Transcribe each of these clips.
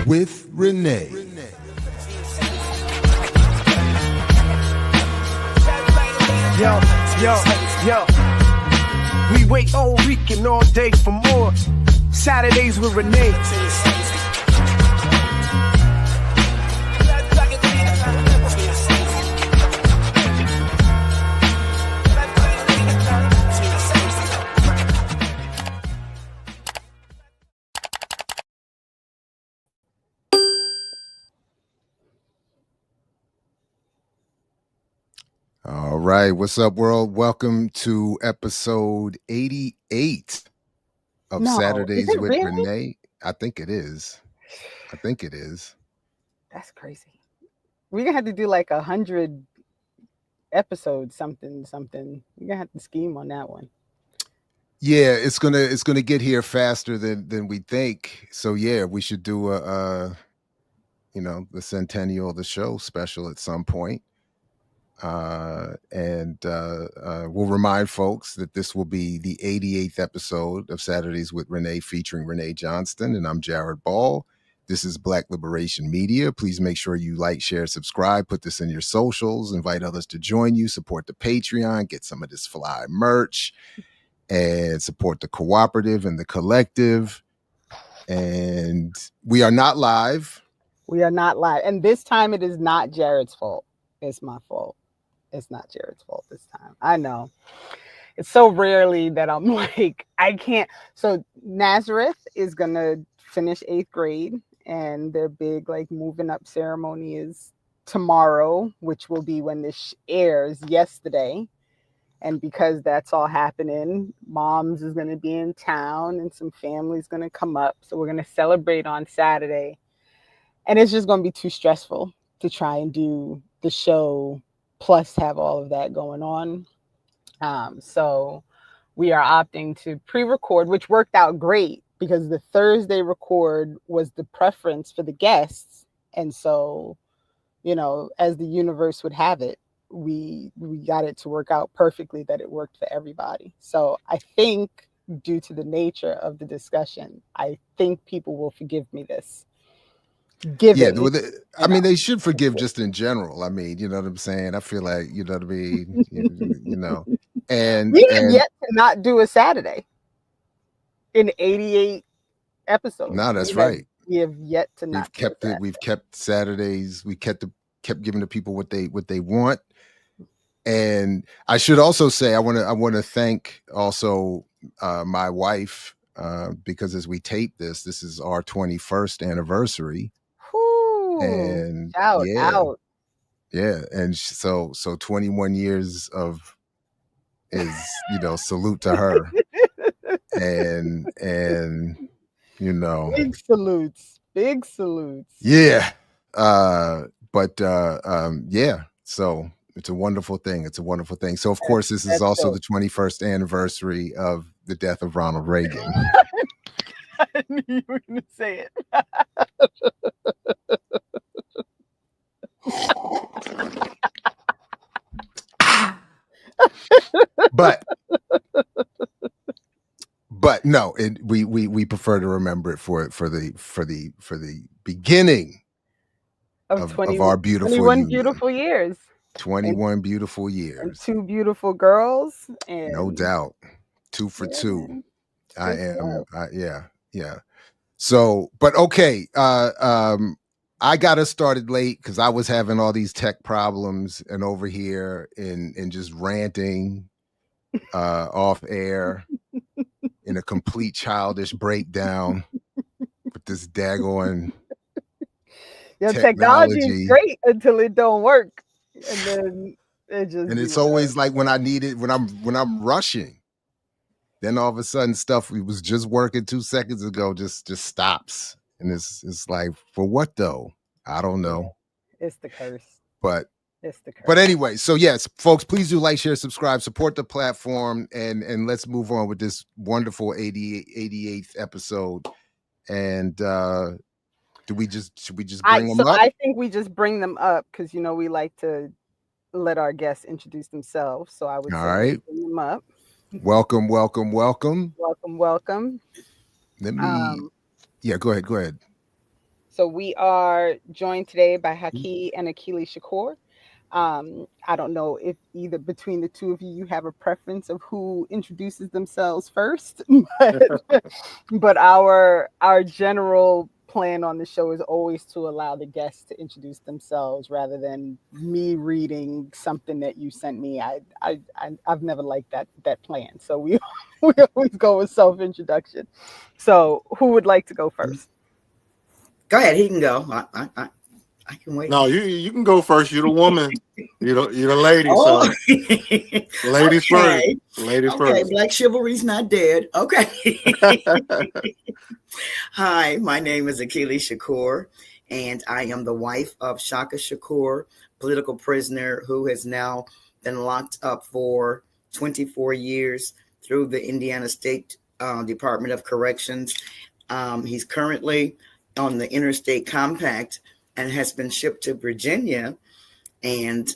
with Renee. Yo. We wait all week and all day for more. Saturdays with Renee. All right, what's up, world? Welcome to episode 88 of Saturdays with really? Renee. I think it is. That's crazy. We're gonna have to do like 100 episodes, something. We're gonna have to scheme on that one. Yeah, it's gonna get here faster than we think. So yeah, we should do the centennial of the show special at some point. And we'll remind folks that this will be the 88th episode of Saturdays with Renee, featuring Renee Johnston, and I'm Jared Ball. This is Black Liberation Media. Please make sure you like, share, subscribe, put this in your socials, invite others to join you, support the Patreon, get some of this fly merch, and support the cooperative and the collective. And we are not live. And this time it is not Jared's fault. It's my fault. It's not Jared's fault this time. I know. It's so rarely that I'm like, I can't. So Nazareth is going to finish 8th grade, and their big like moving up ceremony is tomorrow, which will be when this airs yesterday. And because that's all happening, Mom's is going to be in town and some family's going to come up. So we're going to celebrate on Saturday. And it's just going to be too stressful to try and do the show plus have all of that going on. So we are opting to pre-record, which worked out great because the Thursday record was the preference for the guests. And so, as the universe would have it, we got it to work out perfectly, that it worked for everybody. So I think due to the nature of the discussion, I think people will forgive me this. They should forgive just in general. I mean, you know what I'm saying? I feel like, you know what I mean? And we have yet to not do a Saturday in 88 episodes. No, that's right. We have yet to not. We've kept Saturdays. We kept giving the people what they want. And I should also say, I want to thank also my wife, because as we tape this is our 21st anniversary. And out. Yeah. And so 21 years is, salute to her. and big salutes. Yeah. Yeah. So it's a wonderful thing. So of course, this is also the 21st anniversary of the death of Ronald Reagan. I knew you were going to say it. But no, we prefer to remember it for the beginning of our beautiful 21 beautiful years. 21 beautiful years. And 2 beautiful girls. And no doubt. 2 for 2. Yeah. So, but okay. I got us started late because I was having all these tech problems and over here and just ranting off air in a complete childish breakdown with this daggone technology is great until it don't work. And then it just, and it's always like when I need it, when I'm rushing, then all of a sudden stuff we was just working 2 seconds ago just stops. And it's like, for what though? I don't know. It's the curse. But it's the curse. But anyway, so yes, folks, please do like, share, subscribe, support the platform, and let's move on with this wonderful 88th episode. And should we just bring them up? I think we just bring them up because we like to let our guests introduce themselves. So I would say bring them up. Welcome. Welcome. Let me go ahead. So we are joined today by Haki and Akili Shakur. I don't know if either between the two of you, you have a preference of who introduces themselves first, but our general plan on the show is always to allow the guests to introduce themselves rather than me reading something that you sent me. I've never liked that plan, so we we always go with self introduction. So who would like to go first? Go ahead. He can go. I can wait. No, you can go first. You're the woman. You're the lady. Oh, So ladies first. okay. Ladies Okay. first. Black chivalry's not dead. Okay. Hi, my name is Akili Shakur, and I am the wife of Shaka Shakur, political prisoner who has now been locked up for 24 years through the Indiana State Department of Corrections. He's currently on the interstate compact and has been shipped to Virginia. And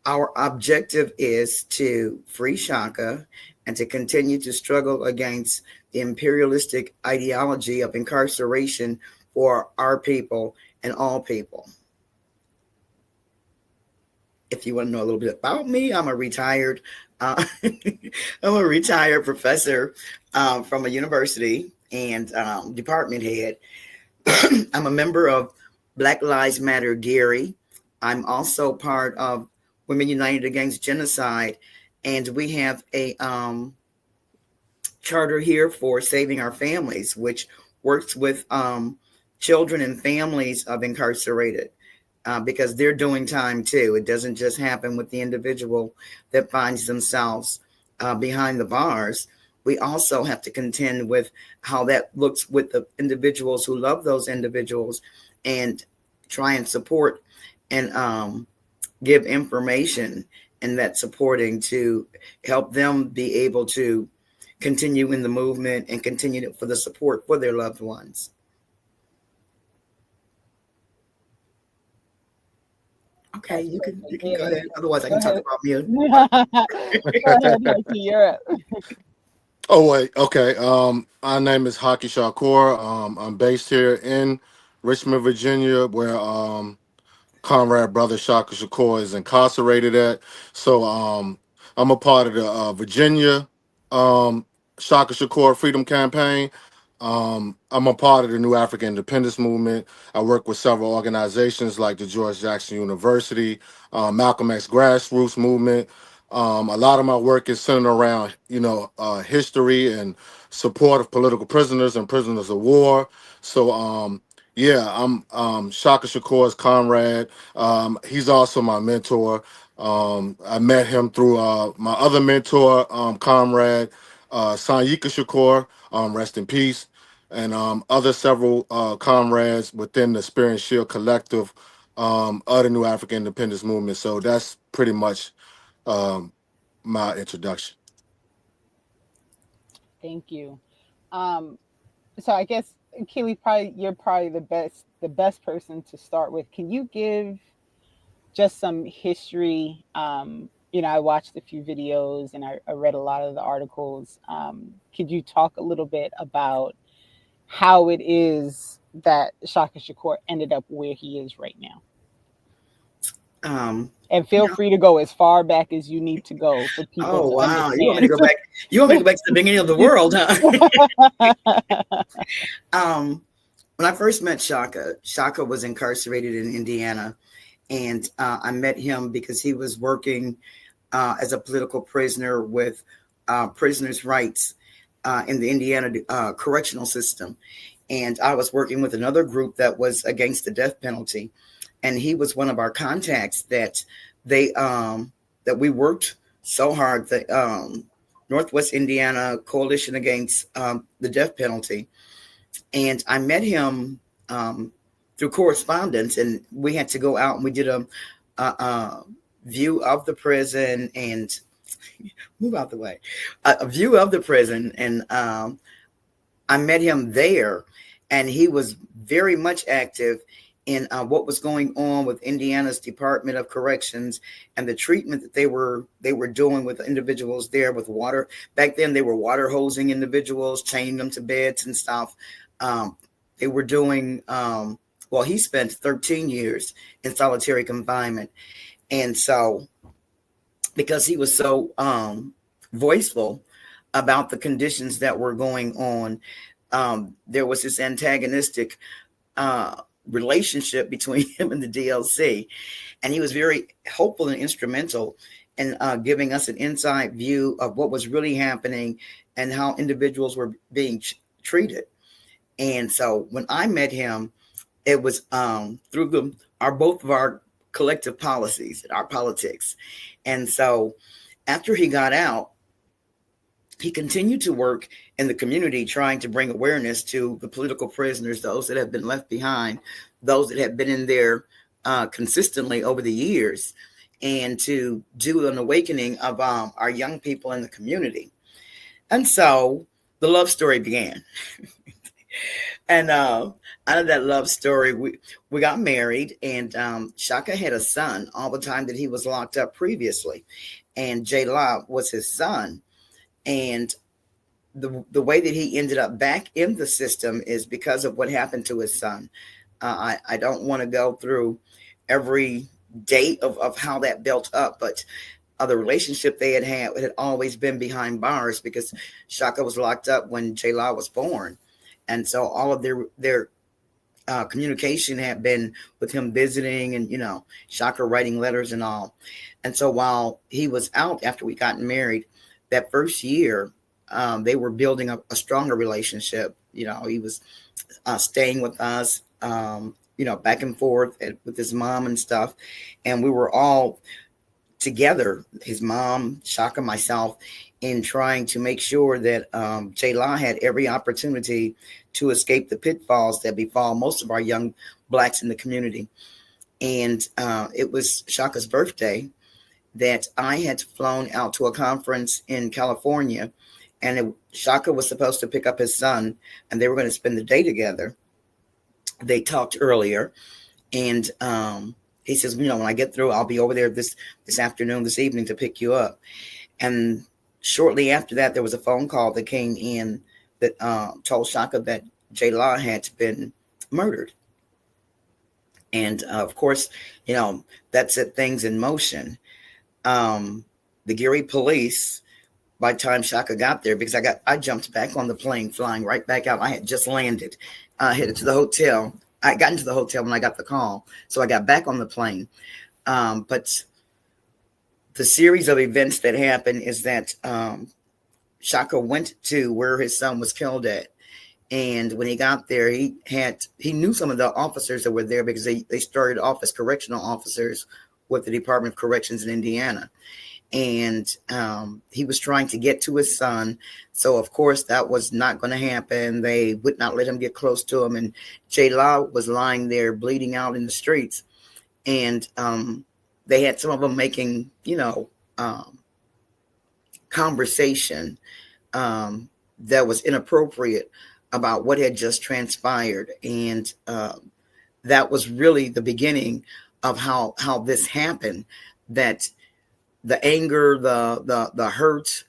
our objective is to free Shaka and to continue to struggle against the imperialistic ideology of incarceration for our people and all people. If you want to know a little bit about me, I'm a retired professor from a university and department head. I'm a member of Black Lives Matter Gary. I'm also part of Women United Against Genocide, and we have a charter here for Saving Our Families, which works with children and families of incarcerated because they're doing time too. It doesn't just happen with the individual that finds themselves behind the bars. We also have to contend with how that looks with the individuals who love those individuals and try and support and give information and that supporting to help them be able to continue in the movement and continue for the support for their loved ones. Okay, you can go ahead. Otherwise, I can talk about me. Go ahead, Haki, you're up. Oh wait, okay. My name is Shaka Shakur. I'm based here in Richmond, Virginia, where comrade brother Shaka Shakur is incarcerated at. So I'm a part of the Virginia Shaka Shakur Freedom Campaign. I'm a part of the New African Independence Movement. I work with several organizations like the George Jackson University, Malcolm X Grassroots Movement. A lot of my work is centered around, history and support of political prisoners and prisoners of war. So, yeah, I'm Shaka Shakur's comrade. He's also my mentor. I met him through my other mentor, comrade, Sanyika Shakur, rest in peace, and other several comrades within the Spear and Shield Collective of the New African Independence Movement. So that's pretty much my introduction. Thank you. So I guess Keely, you're probably the best person to start with. Can you give just some history? I watched a few videos and I read a lot of the articles. Could you talk a little bit about how it is that Shaka Shakur ended up where he is right now? And feel free to go as far back as you need to go for people. Oh, to wow. understand. You want me to go back? You want me to go back to the beginning of the world, huh? When I first met Shaka was incarcerated in Indiana. And I met him because he was working as a political prisoner with prisoners' rights in the Indiana correctional system. And I was working with another group that was against the death penalty. And he was one of our contacts that we worked so hard, the Northwest Indiana Coalition Against the Death Penalty. And I met him through correspondence, and we had to go out and we did a view of the prison and move out the way, a view of the prison. And I met him there, and he was very much active in what was going on with Indiana's Department of Corrections and the treatment that they were doing with individuals there with water. Back then, they were water hosing individuals, chaining them to beds and stuff. they were doing, well, he spent 13 years in solitary confinement. And so, because he was so voiceful about the conditions that were going on, there was this antagonistic relationship between him and the DLC. And he was very hopeful and instrumental in giving us an inside view of what was really happening and how individuals were being treated. And so when I met him, it was through both of our collective policies, our politics. And so after he got out, he continued to work in the community, trying to bring awareness to the political prisoners, those that have been left behind, those that have been in there consistently over the years, and to do an awakening of our young people in the community. And so the love story began. And out of that love story, we got married, and Shaka had a son all the time that he was locked up previously. And J-La was his son. And the way that he ended up back in the system is because of what happened to his son. I don't want to go through every date of how that built up, but the relationship they had always been behind bars, because Shaka was locked up when J-La was born. And so all of their communication had been with him visiting and, Shaka writing letters and all. And so while he was out after we got married, that first year, they were building a stronger relationship. He was staying with us, back and forth with his mom and stuff. And we were all together, his mom, Shaka, myself, in trying to make sure that J-La had every opportunity to escape the pitfalls that befall most of our young Blacks in the community. And it was Shaka's birthday that I had flown out to a conference in California, and Shaka was supposed to pick up his son, and they were going to spend the day together. They talked earlier, and he says, when I get through, I'll be over there this afternoon, this evening, to pick you up. And shortly after that, there was a phone call that came in that told Shaka that J-La had been murdered. And of course, that set things in motion. The Geary police, by the time Shaka got there, because I jumped back on the plane, flying right back out. I had just landed, headed to the hotel. I got into the hotel when I got the call, so I got back on the plane. But the series of events that happened is that Shaka went to where his son was killed at. And when he got there, he knew some of the officers that were there, because they started off as correctional officers with the Department of Corrections in Indiana. And he was trying to get to his son. So, of course, that was not going to happen. They would not let him get close to him. And J-La was lying there bleeding out in the streets. And they had some of them making, conversation that was inappropriate about what had just transpired. And that was really the beginning of how this happened, that the anger, the hurt,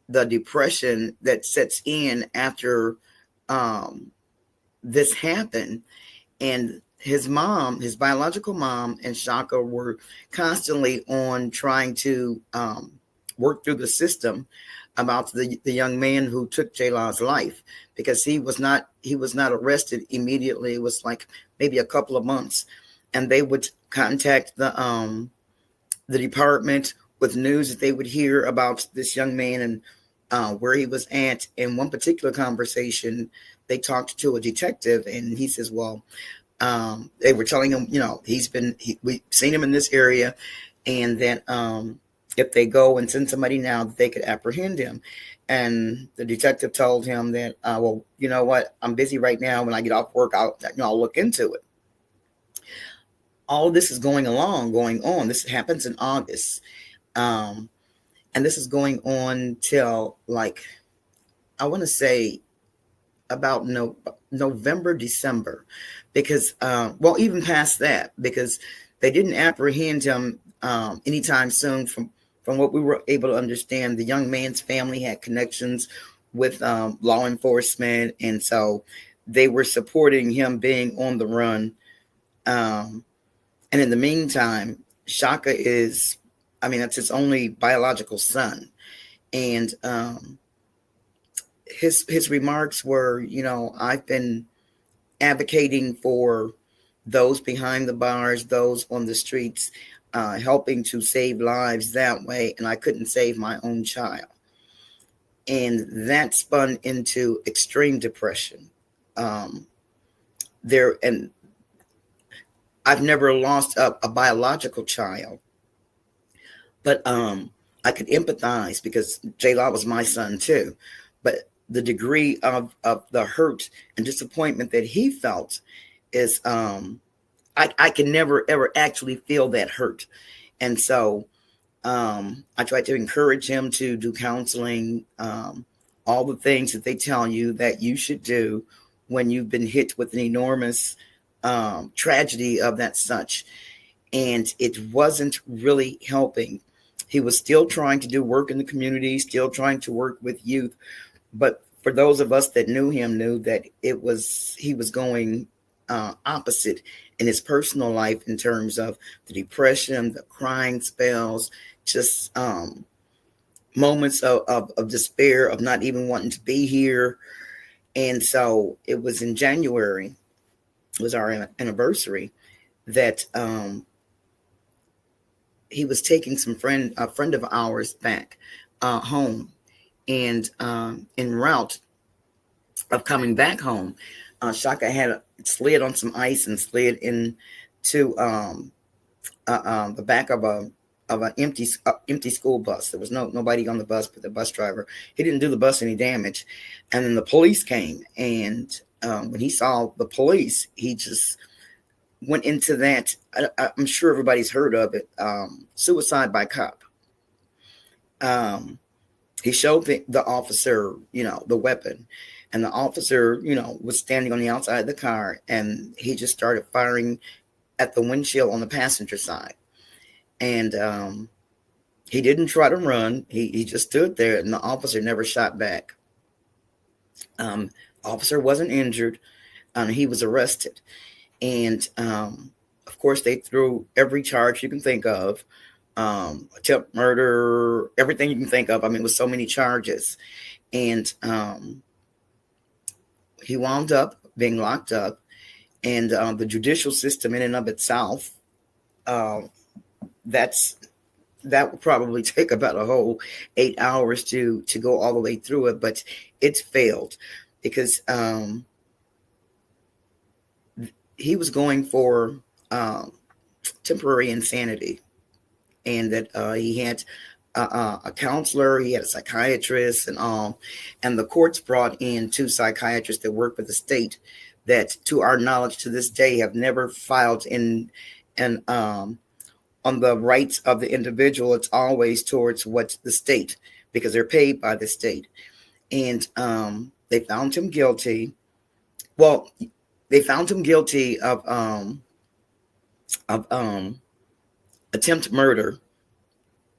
the depression that sets in after this happened. And his mom, his biological mom, and Shaka were constantly on trying to work through the system about the young man who took J-La's life, because he was not arrested immediately. It was like maybe a couple of months, and they would contact the department with news that they would hear about this young man and where he was at. In one particular conversation, they talked to a detective, and he says, well, they were telling him, we've seen him in this area, and that if they go and send somebody now, that they could apprehend him. And the detective told him that, well, you know what, I'm busy right now. When I get off work, I'll look into it. All of this is going on. This happens in August. And this is going on till, like, I want to say about November, December, because, even past that, because they didn't apprehend him anytime soon. From what we were able to understand, the young man's family had connections with law enforcement. And so they were supporting him being on the run. And in the meantime, Shaka is, I mean, that's his only biological son. And his remarks were, you know, I've been advocating for those behind the bars, those on the streets, helping to save lives that way, and I couldn't save my own child. And that spun into extreme depression. And I've never lost a biological child, but I could empathize because J-Law was my son too. But the degree of the hurt and disappointment that he felt is, I can never, ever actually feel that hurt. And so I tried to encourage him to do counseling, all the things that they tell you that you should do when you've been hit with an enormous tragedy of that such. And it wasn't really helping. He was still trying to do work in the community, still trying to work with youth. But for those of us that knew him, knew that he was going opposite in his personal life in terms of the depression, the crying spells, just moments of despair, of not even wanting to be here. And so it was in January, it was our anniversary, that he was taking a friend of ours back home. And en route of coming back home, Shaka had slid on some ice and slid into the back of an empty school bus. There was nobody on the bus but the bus driver. He didn't do the bus any damage. And then the police came. And when he saw the police, he just went into that. I'm sure everybody's heard of it. Suicide by cop. He showed the officer, you know, the weapon, and the officer, you know, was standing on the outside of the car, and he just started firing at the windshield on the passenger side. And he didn't try to run. He just stood there, and the officer never shot back. Officer wasn't injured, and he was arrested. And of course, they threw every charge you can think of. Attempt murder, everything you can think of. I mean, with so many charges. And he wound up being locked up. And the judicial system in and of itself, that would probably take about a whole 8 hours to go all the way through it. But it's failed because he was going for temporary insanity. And that he had a counselor, he had a psychiatrist, and all. And the courts brought in 2 psychiatrists that work with the state that, to our knowledge, to this day, have never filed on the rights of the individual. It's always towards what the state, because they're paid by the state. And they found him guilty. Well, they found him guilty of attempt murder,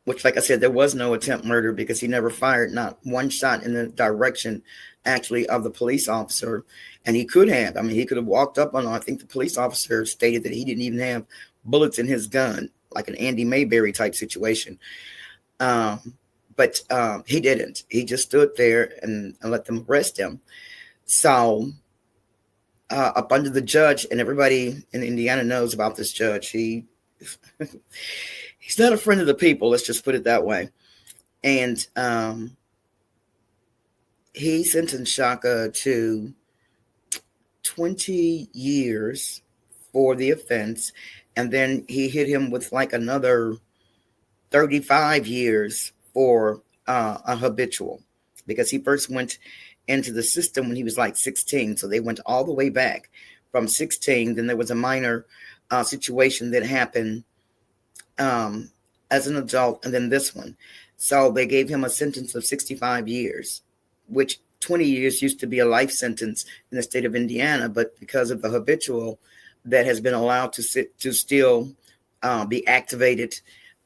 which, like I said, there was no attempt murder because he never fired not one shot in the direction actually of the police officer. And he could have, I mean, he could have walked up on, I think the police officer stated that he didn't even have bullets in his gun, like an Andy Mayberry type situation. But he didn't. He just stood there and let them arrest him. So up under the judge, and everybody in Indiana knows about this judge, he's not a friend of the people, let's just put it that way. And he sentenced Shaka to 20 years for the offense. And then he hit him with like another 35 years for a habitual, because he first went into the system when he was like 16. So they went all the way back from 16. Then there was a minor situation that happened as an adult, and then this one. So they gave him a sentence of 65 years, which 20 years used to be a life sentence in the state of Indiana. But because of the habitual that has been allowed to still be activated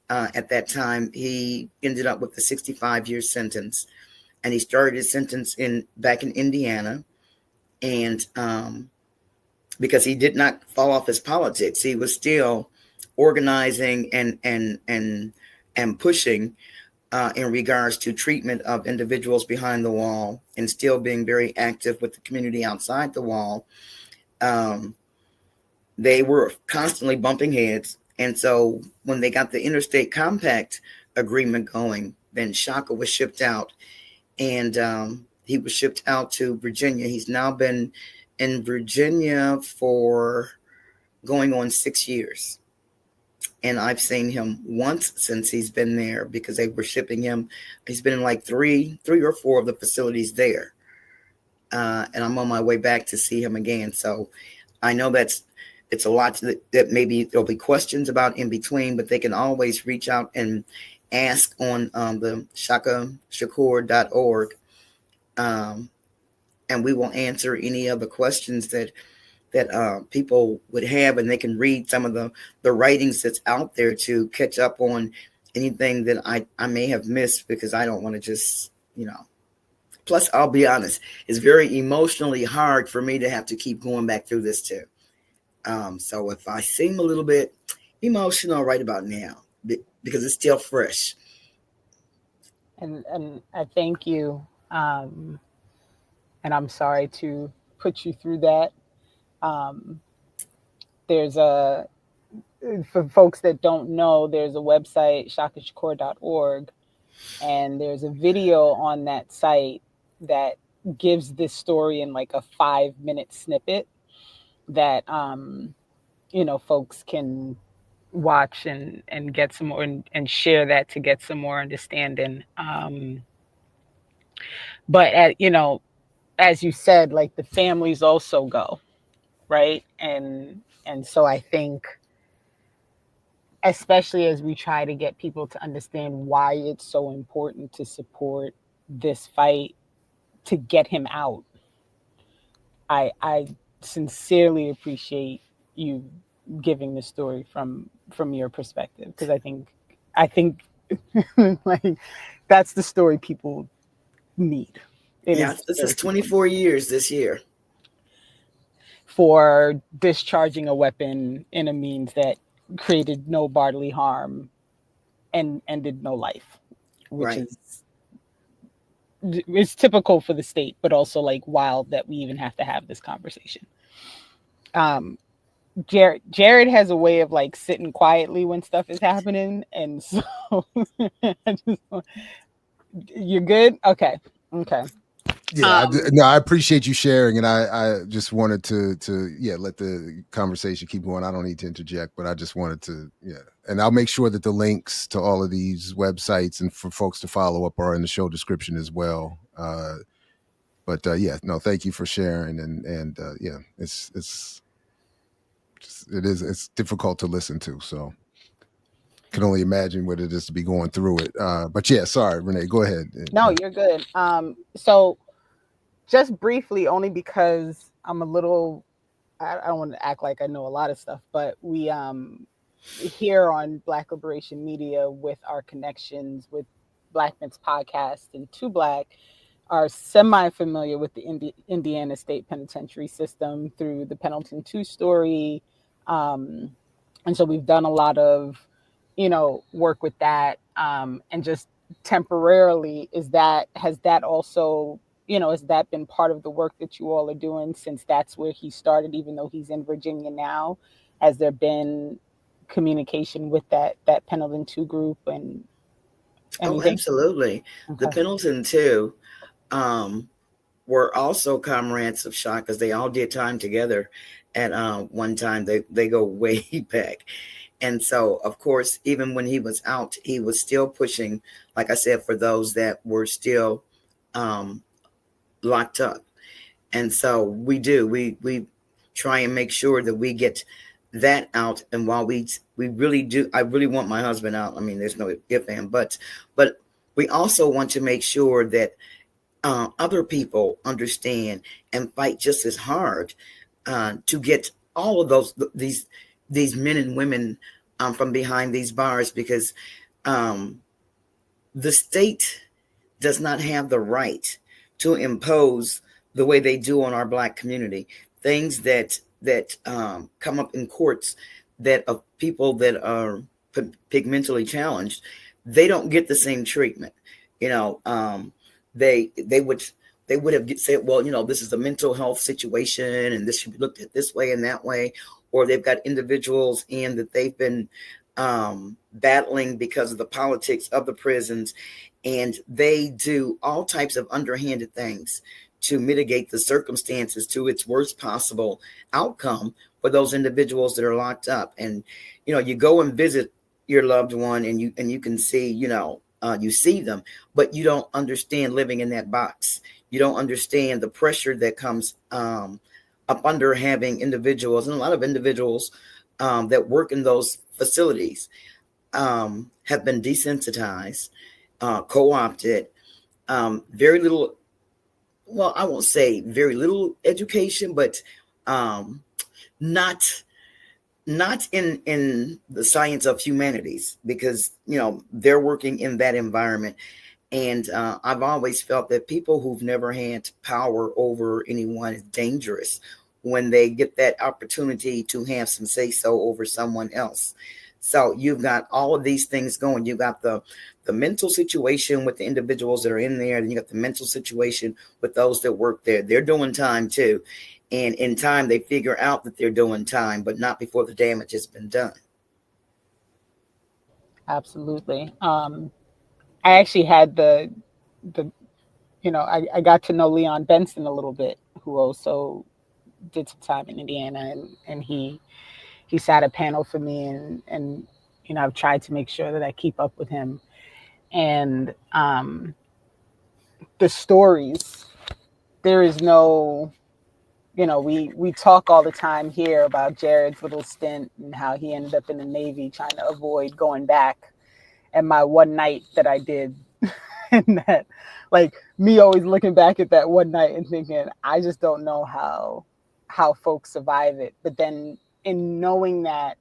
at that time, he ended up with a 65-year sentence. And he started his sentence back in Indiana. And because he did not fall off his politics, he was still organizing and pushing in regards to treatment of individuals behind the wall, and still being very active with the community outside the wall. They were constantly bumping heads. And so when they got the interstate compact agreement going, then Shaka was shipped out, and he was shipped out to Virginia. He's now been in Virginia for going on 6 years. And I've seen him once since he's been there, because they were shipping him. He's been in like three or four of the facilities there. And I'm on my way back to see him again. So I know it's a lot that maybe there'll be questions about in between, but they can always reach out and ask on the shakashakur.org. And we will answer any of the questions that people would have, and they can read some of the writings that's out there to catch up on anything that I may have missed, because I don't want to just, plus I'll be honest, it's very emotionally hard for me to have to keep going back through this too. So if I seem a little bit emotional right about now, because it's still fresh. And I thank you. And I'm sorry to put you through that. There's for folks that don't know, there's a website, shakashakur.org, and there's a video on that site that gives this story in like a 5-minute snippet that, folks can watch and get some more and share that to get some more understanding. But as you said, like, the families also go, right? And so I think, especially as we try to get people to understand why it's so important to support this fight to get him out, I sincerely appreciate you giving the story from your perspective, because I think like, that's the story people need. This is 24 years this year. For discharging a weapon in a means that created no bodily harm and ended no life, which is typical for the state, but also like wild that we even have to have this conversation. Jared has a way of like sitting quietly when stuff is happening, and so you're good. Okay. Yeah, I appreciate you sharing, and I just wanted to let the conversation keep going. I don't need to interject, but I just wanted to and I'll make sure that the links to all of these websites and for folks to follow up are in the show description as well. But thank you for sharing, and it's difficult to listen to, so can only imagine what it is to be going through it. But sorry, Renee, go ahead. No, you're good. So just briefly, only because I'm a little, I don't want to act like I know a lot of stuff, but we here on Black Liberation Media, with our connections with Black Men's Podcast and Two Black, are semi-familiar with the Indiana State Penitentiary system through the Pendleton 2 story. And so we've done a lot of, work with that. And just temporarily, has that also, has that been part of the work that you all are doing, since that's where he started, even though he's in Virginia now? Has there been communication with that Pendleton 2 group and anything? Oh, absolutely. Okay. The Pendleton 2 were also comrades of Shaka's. They all did time together at one time. They go way back. And so, of course, even when he was out, he was still pushing, like I said, for those that were still locked up. And so we try and make sure that we get that out. And while we really do, I really want my husband out. I mean, there's no if and buts, but we also want to make sure that other people understand and fight just as hard to get all of these men and women from behind these bars, because the state does not have the right to impose the way they do on our Black community. Things that come up in courts that of people that are pigmentally challenged, they don't get the same treatment. You know, they would have said, well, you know, this is a mental health situation and this should be looked at this way and that way. Or they've got individuals in that they've been battling because of the politics of the prisons, and they do all types of underhanded things to mitigate the circumstances to its worst possible outcome for those individuals that are locked up. And you know, you go and visit your loved one, and you can see, you know, you see them, but you don't understand living in that box. You don't understand the pressure that comes up under having individuals, and a lot of individuals that work in those facilities have been desensitized, co-opted, very little, well, I won't say very little education, but not in the science of humanities, because you know they're working in that environment. And I've always felt that people who've never had power over anyone is dangerous when they get that opportunity to have some say so over someone else. So you've got all of these things going. You've got the mental situation with the individuals that are in there, and you got the mental situation with those that work there. They're doing time too. And in time, they figure out that they're doing time, but not before the damage has been done. Absolutely. I actually had the you know, I got to know Leon Benson a little bit, who also did some time in Indiana, and he sat a panel for me, and you know, I've tried to make sure that I keep up with him. And the stories, there is no, you know, we talk all the time here about Jared's little stint and how he ended up in the Navy trying to avoid going back, and my one night that I did. And that, like, me always looking back at that one night and thinking, I just don't know how folks survive it. But then in knowing that,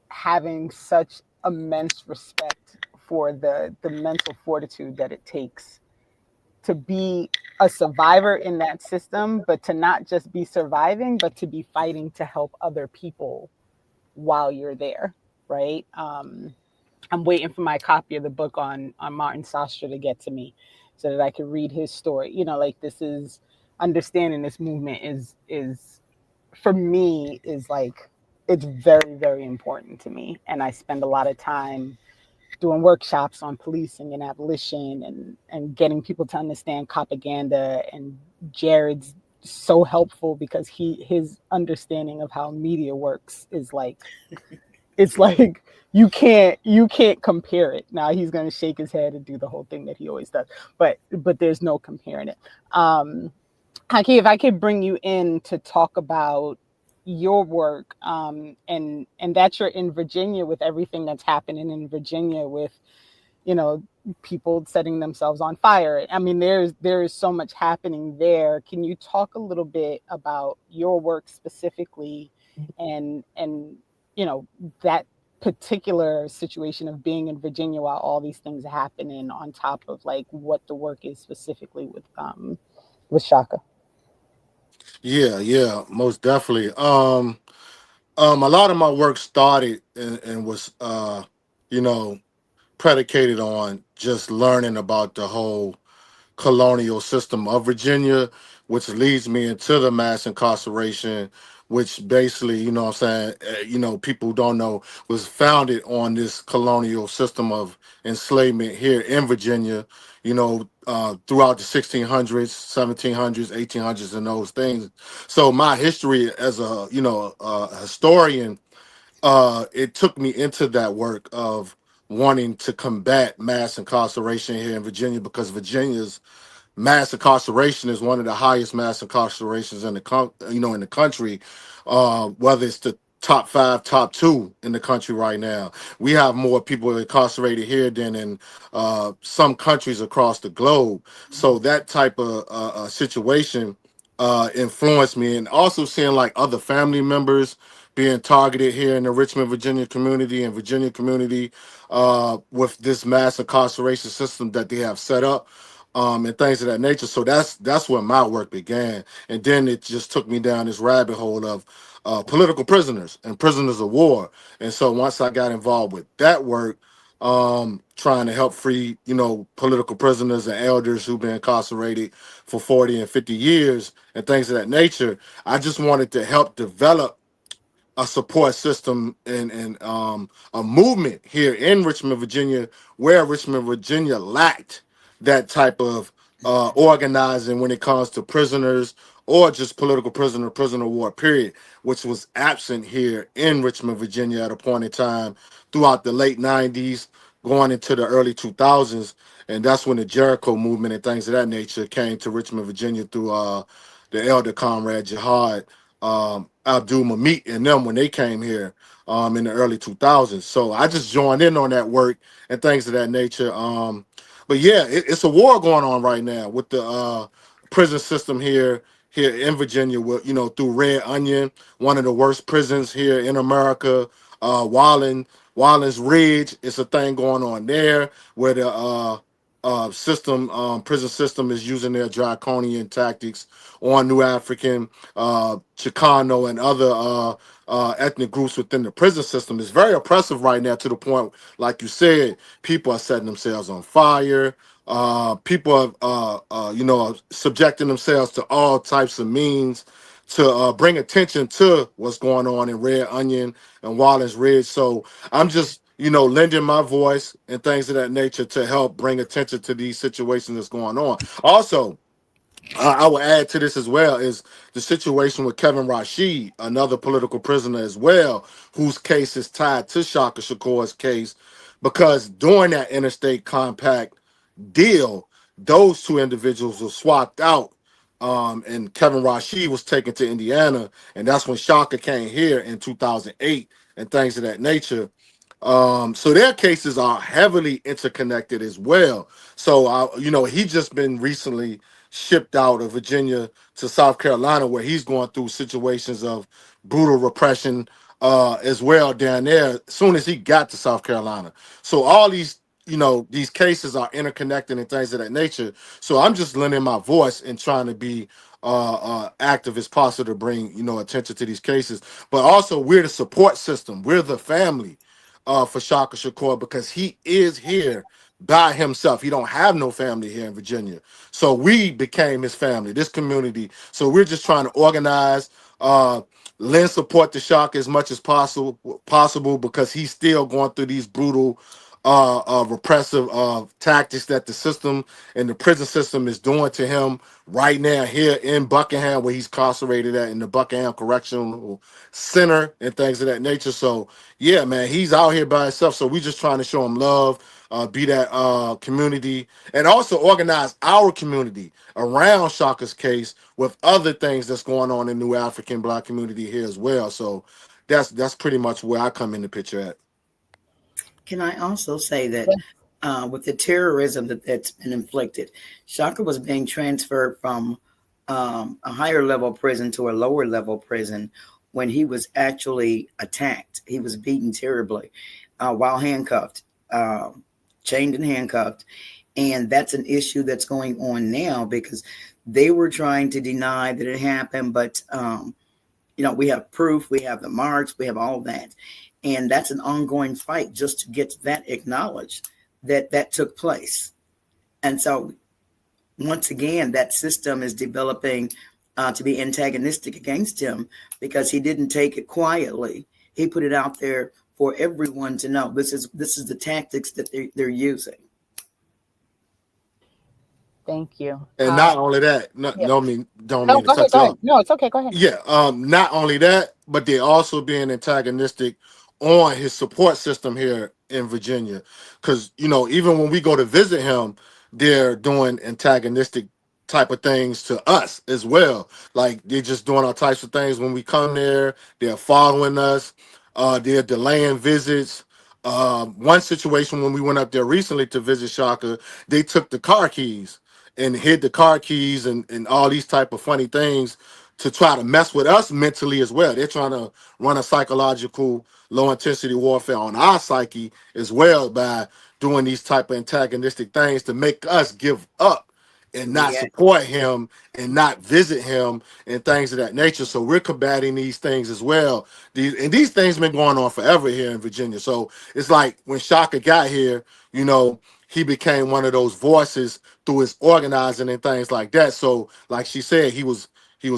having such immense respect for the mental fortitude that it takes to be a survivor in that system, but to not just be surviving, but to be fighting to help other people while you're there, right? I'm waiting for my copy of the book on Martin Sostre to get to me so that I can read his story. You know, like, this is understanding this movement is for me, is like, it's very, very important to me. And I spend a lot of time doing workshops on policing and abolition, and getting people to understand propaganda. And Jared's so helpful because his understanding of how media works is like, it's like you can't compare it. Now he's gonna shake his head and do the whole thing that he always does, but there's no comparing it. Haki, if I could bring you in to talk about your work, and that you're in Virginia with everything that's happening in Virginia with, you know, people setting themselves on fire. I mean, there is so much happening there. Can you talk a little bit about your work specifically, and you know, that particular situation of being in Virginia while all these things are happening, on top of like what the work is specifically with Shaka? Yeah, most definitely. A lot of my work started and was, you know, predicated on just learning about the whole colonial system of Virginia, which leads me into the mass incarceration, which basically, you know what I'm saying, you know, people who don't know, was founded on this colonial system of enslavement here in Virginia, you know, throughout the 1600s, 1700s, 1800s, and those things. So my history as a, you know, a historian, it took me into that work of wanting to combat mass incarceration here in Virginia, because Virginia's mass incarceration is one of the highest mass incarcerations in the you know, in the country, whether it's the top 5, top 2 in the country right now. We have more people incarcerated here than in some countries across the globe. So that type of situation influenced me, and also seeing like other family members being targeted here in the Richmond, Virginia community and Virginia community with this mass incarceration system that they have set up. and things of that nature. So that's where my work began, and then it just took me down this rabbit hole of political prisoners and prisoners of war. And so once I got involved with that work, trying to help free, political prisoners and elders who've been incarcerated for 40 and 50 years and things of that nature, I just wanted to help develop a support system and a movement here in Richmond, Virginia, where Richmond, Virginia lacked that type of organizing when it comes to prisoners or just political prisoner of war, period, which was absent here in Richmond, Virginia at a point in time throughout the late 90s, going into the early 2000s. And that's when the Jericho movement and things of that nature came to Richmond, Virginia through the elder comrade Jihad Abdul Mamit and them when they came here in the early 2000s. So I just joined in on that work and things of that nature. But yeah, it's a war going on right now with the prison system here in Virginia. With through Red Onion, one of the worst prisons here in America. Wallen's Ridge, it's a thing going on there where the prison system is using their draconian tactics on New African, Chicano, and other ethnic groups within the prison system. Is very oppressive right now, to the point, like you said, people are setting themselves on fire. People are, subjecting themselves to all types of means to bring attention to what's going on in Red Onion and Wallace Ridge. So I'm just, lending my voice and things of that nature to help bring attention to these situations that's going on. Also, I will add to this as well is the situation with Kevin Rashid, another political prisoner as well, whose case is tied to Shaka Shakur's case, because during that interstate compact deal, those two individuals were swapped out. And Kevin Rashid was taken to Indiana, and that's when Shaka came here in 2008 and things of that nature. So their cases are heavily interconnected as well. So, he just been recently shipped out of Virginia to South Carolina, where he's going through situations of brutal repression as well down there as soon as he got to South Carolina. So all these cases are interconnected and things of that nature. So I'm just lending my voice and trying to be active as possible to bring, attention to these cases. But also, we're the support system. We're the family for Shaka Shakur, because he is here by himself. He don't have no family here in Virginia. So we became his family, this community. So we're just trying to organize, lend support to Shaka as much as possible, because he's still going through these brutal repressive tactics that the system and the prison system is doing to him right now here in Buckingham, where he's incarcerated at in the Buckingham Correctional Center and things of that nature. So yeah, man, he's out here by himself. So we just trying to show him love, be that community, and also organize our community around Shaka's case with other things that's going on in the New African Black community here as well. So that's pretty much where I come in the picture at. Can I also say that with the terrorism that's been inflicted, Shaka was being transferred from a higher level prison to a lower level prison when he was actually attacked. He was beaten terribly while handcuffed, chained and handcuffed. And that's an issue that's going on now, because they were trying to deny that it happened. But, we have proof, we have the marks, we have all that. And that's an ongoing fight just to get that acknowledged that took place. And so, once again, that system is developing to be antagonistic against him, because he didn't take it quietly. He put it out there for everyone to know. This is the tactics that they're using. Thank you. And not only that, don't mean to cut you off. No, it's okay. Go ahead. Yeah. Not only that, but they're also being antagonistic on his support system here in Virginia. Because, even when we go to visit him, they're doing antagonistic type of things to us as well. Like, they're just doing all types of things when we come there. They're following us. They're delaying visits. One situation when we went up there recently to visit Shaka, they took the car keys and hid the car keys and all these type of funny things to try to mess with us mentally as well. They're trying to run a psychological low intensity warfare on our psyche as well by doing these type of antagonistic things to make us give up and not Yeah. support him and not visit him and things of that nature. So we're combating these things as well. These things been going on forever here in Virginia. So it's like when Shaka got here, you know, he became one of those voices through his organizing and things like that. So like she said, he was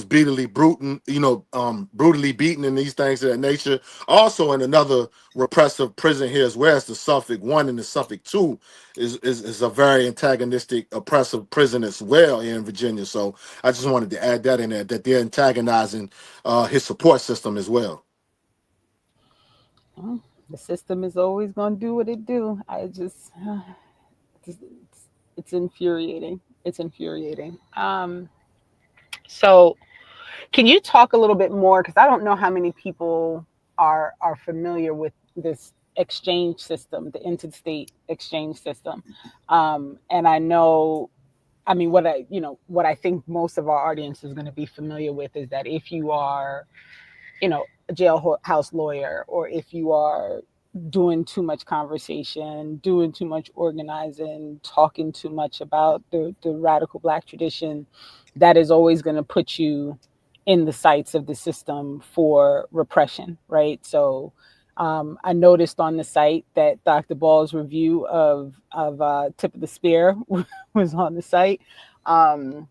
brutally brutally beaten and these things of that nature. Also in another repressive prison here as well as the Suffolk 1 and the Suffolk 2 is a very antagonistic, oppressive prison as well here in Virginia. So I just wanted to add that in there, that they're antagonizing his support system as well. Well, the system is always going to do what it do. It's, it's infuriating. It's infuriating. So can you talk a little bit more? Because I don't know how many people are familiar with this exchange system, the interstate exchange system. And I know, I mean, what I think most of our audience is going to be familiar with is that if you are, a jailhouse lawyer, or if you are doing too much conversation, doing too much organizing, talking too much about the radical Black tradition, that is always going to put you in the sights of the system for repression, right? So I noticed on the site that Dr. Ball's review of Tip of the Spear was on the site. And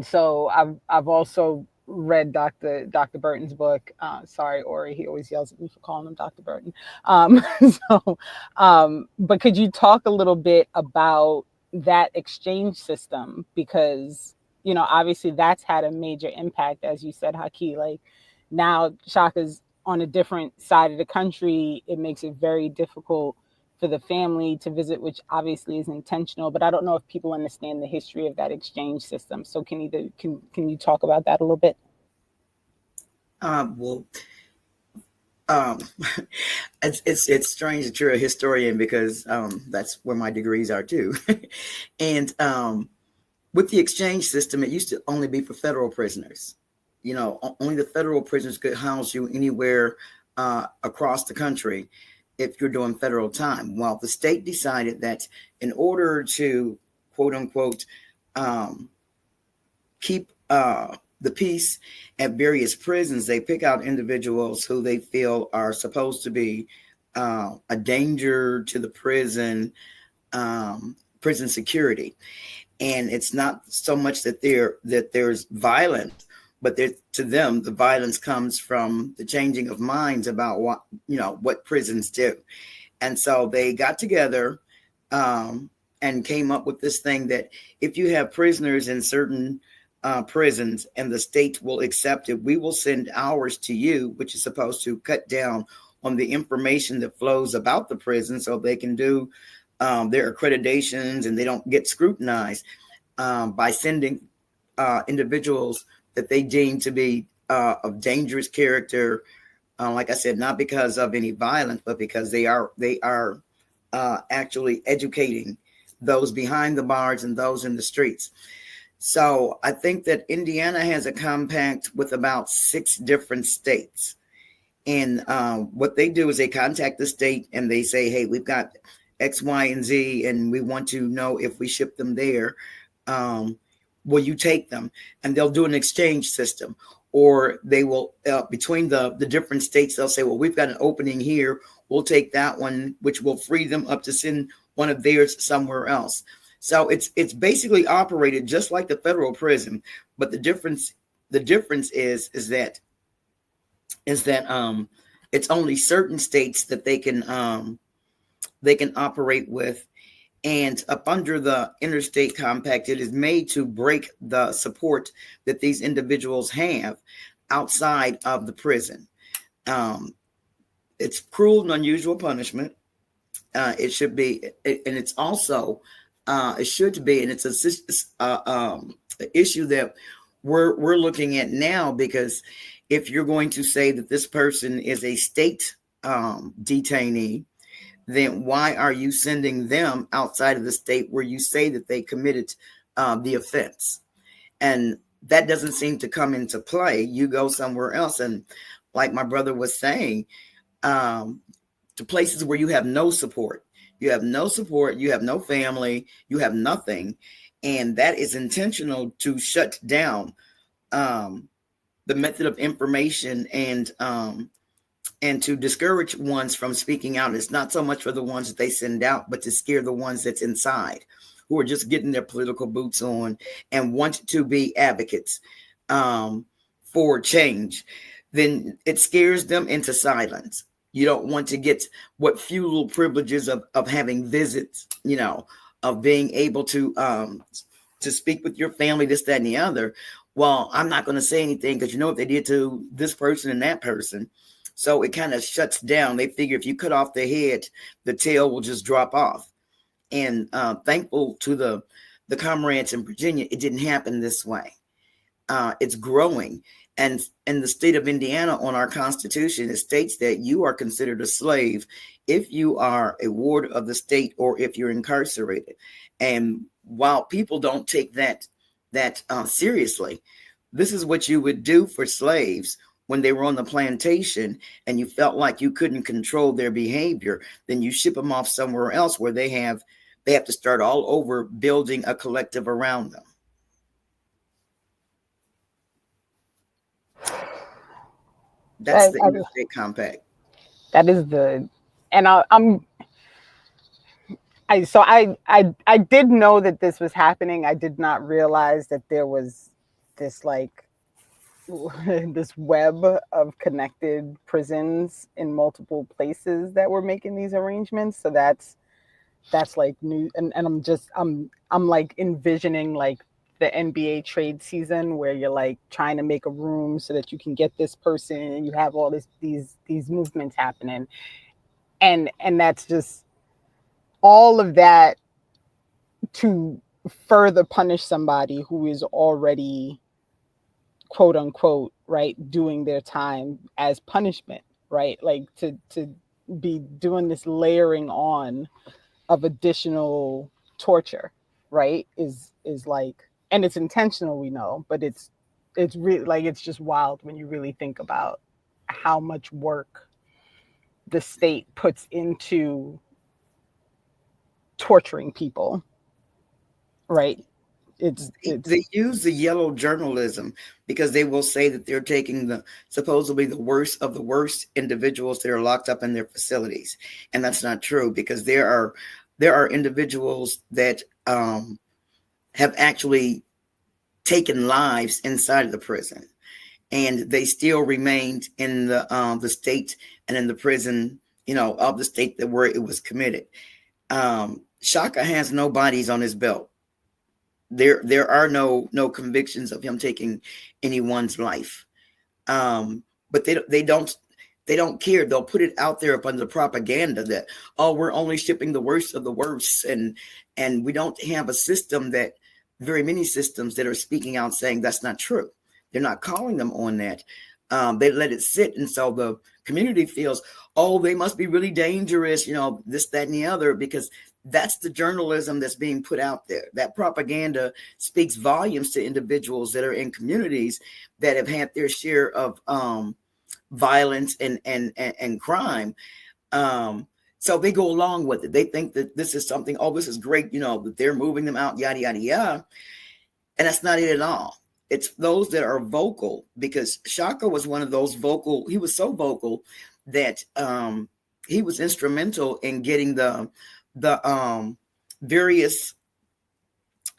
so I've also read Dr. Burton's book. Sorry, Ori, he always yells at me for calling him Dr. Burton. But could you talk a little bit about that exchange system? Because, obviously that's had a major impact, as you said, Haki. Like now Shaka's on a different side of the country. It makes it very difficult for the family to visit, which obviously is intentional, but I don't know if people understand the history of that exchange system. So can you talk about that a little bit? Well, it's strange that you're a historian because that's where my degrees are too. And with the exchange system, it used to only be for federal prisoners. Only the federal prisoners could house you anywhere across the country if you're doing federal time. Well, the state decided that in order to, quote unquote, keep the peace at various prisons, they pick out individuals who they feel are supposed to be a danger to the prison security. And it's not so much that there's violence, but to them, the violence comes from the changing of minds about what prisons do. And so they got together and came up with this thing that if you have prisoners in certain prisons and the state will accept it, we will send ours to you, which is supposed to cut down on the information that flows about the prison so they can do their accreditations and they don't get scrutinized by sending individuals that they deem to be of dangerous character. Like I said, not because of any violence, but because they are actually educating those behind the bars and those in the streets. So I think that Indiana has a compact with about 6 different states. And what they do is they contact the state and they say, hey, we've got X, Y, and Z, and we want to know if we ship them there. Will you take them? And they'll do an exchange system. Or they will, between the different states, they'll say, well, we've got an opening here. We'll take that one, which will free them up to send one of theirs somewhere else. So it's basically operated just like the federal prison. But the difference is that it's only certain states that they can operate with. And up under the interstate compact, it is made to break the support that these individuals have outside of the prison. It's cruel and unusual punishment. It should be, and it's also, it should be, and it's an issue that we're looking at now, because if you're going to say that this person is a state detainee, then why are you sending them outside of the state where you say that they committed the offense? And that doesn't seem to come into play. You go somewhere else. And like my brother was saying, to places where you have no support. You have no support, you have no family, you have nothing. And that is intentional to shut down the method of information and to discourage ones from speaking out. It's not so much for the ones that they send out, but to scare the ones that's inside who are just getting their political boots on and want to be advocates for change. Then it scares them into silence. You don't want to get what few little privileges of having visits, of being able to speak with your family, this, that, and the other. Well, I'm not going to say anything because what they did to this person and that person. So it kind of shuts down. They figure if you cut off the head, the tail will just drop off. And thankful to the comrades in Virginia, it didn't happen this way. It's growing. And in the state of Indiana, on our Constitution, it states that you are considered a slave if you are a ward of the state or if you're incarcerated. And while people don't take that seriously, this is what you would do for slaves when they were on the plantation and you felt like you couldn't control their behavior. Then you ship them off somewhere else where they have to start all over building a collective around them. That's the interstate compact. That is and I did know that this was happening. I did not realize that there was this this web of connected prisons in multiple places that were making these arrangements. So that's like new. And I'm like envisioning like the NBA trade season where you're like trying to make a room so that you can get this person and you have all these movements happening. And that's just all of that to further punish somebody who is already, quote unquote, right, doing their time as punishment, right? Like to be doing this layering on of additional torture, right, is like, and it's intentional, we know, but it's really like, it's just wild when you really think about how much work the state puts into torturing people, right? They use the yellow journalism because they will say that they're taking supposedly the worst of the worst individuals that are locked up in their facilities, and that's not true because there are individuals that have actually taken lives inside of the prison, and they still remained in the state and in the prison, of the state where it was committed. Shaka has no bodies on his belt. There are no convictions of him taking anyone's life. But they don't care. They'll put it out there up under propaganda that, we're only shipping the worst of the worst. And we don't have a system very many systems that are speaking out saying that's not true. They're not calling them on that. They let it sit. And so the community feels, they must be really dangerous, this, that, and the other, because that's the journalism that's being put out there. That propaganda speaks volumes to individuals that are in communities that have had their share of violence and crime. So they go along with it. They think that this is something, this is great, that they're moving them out, yada, yada, yada. And that's not it at all. It's those that are vocal, because Shaka was one of those vocal. He was so vocal that he was instrumental in getting the various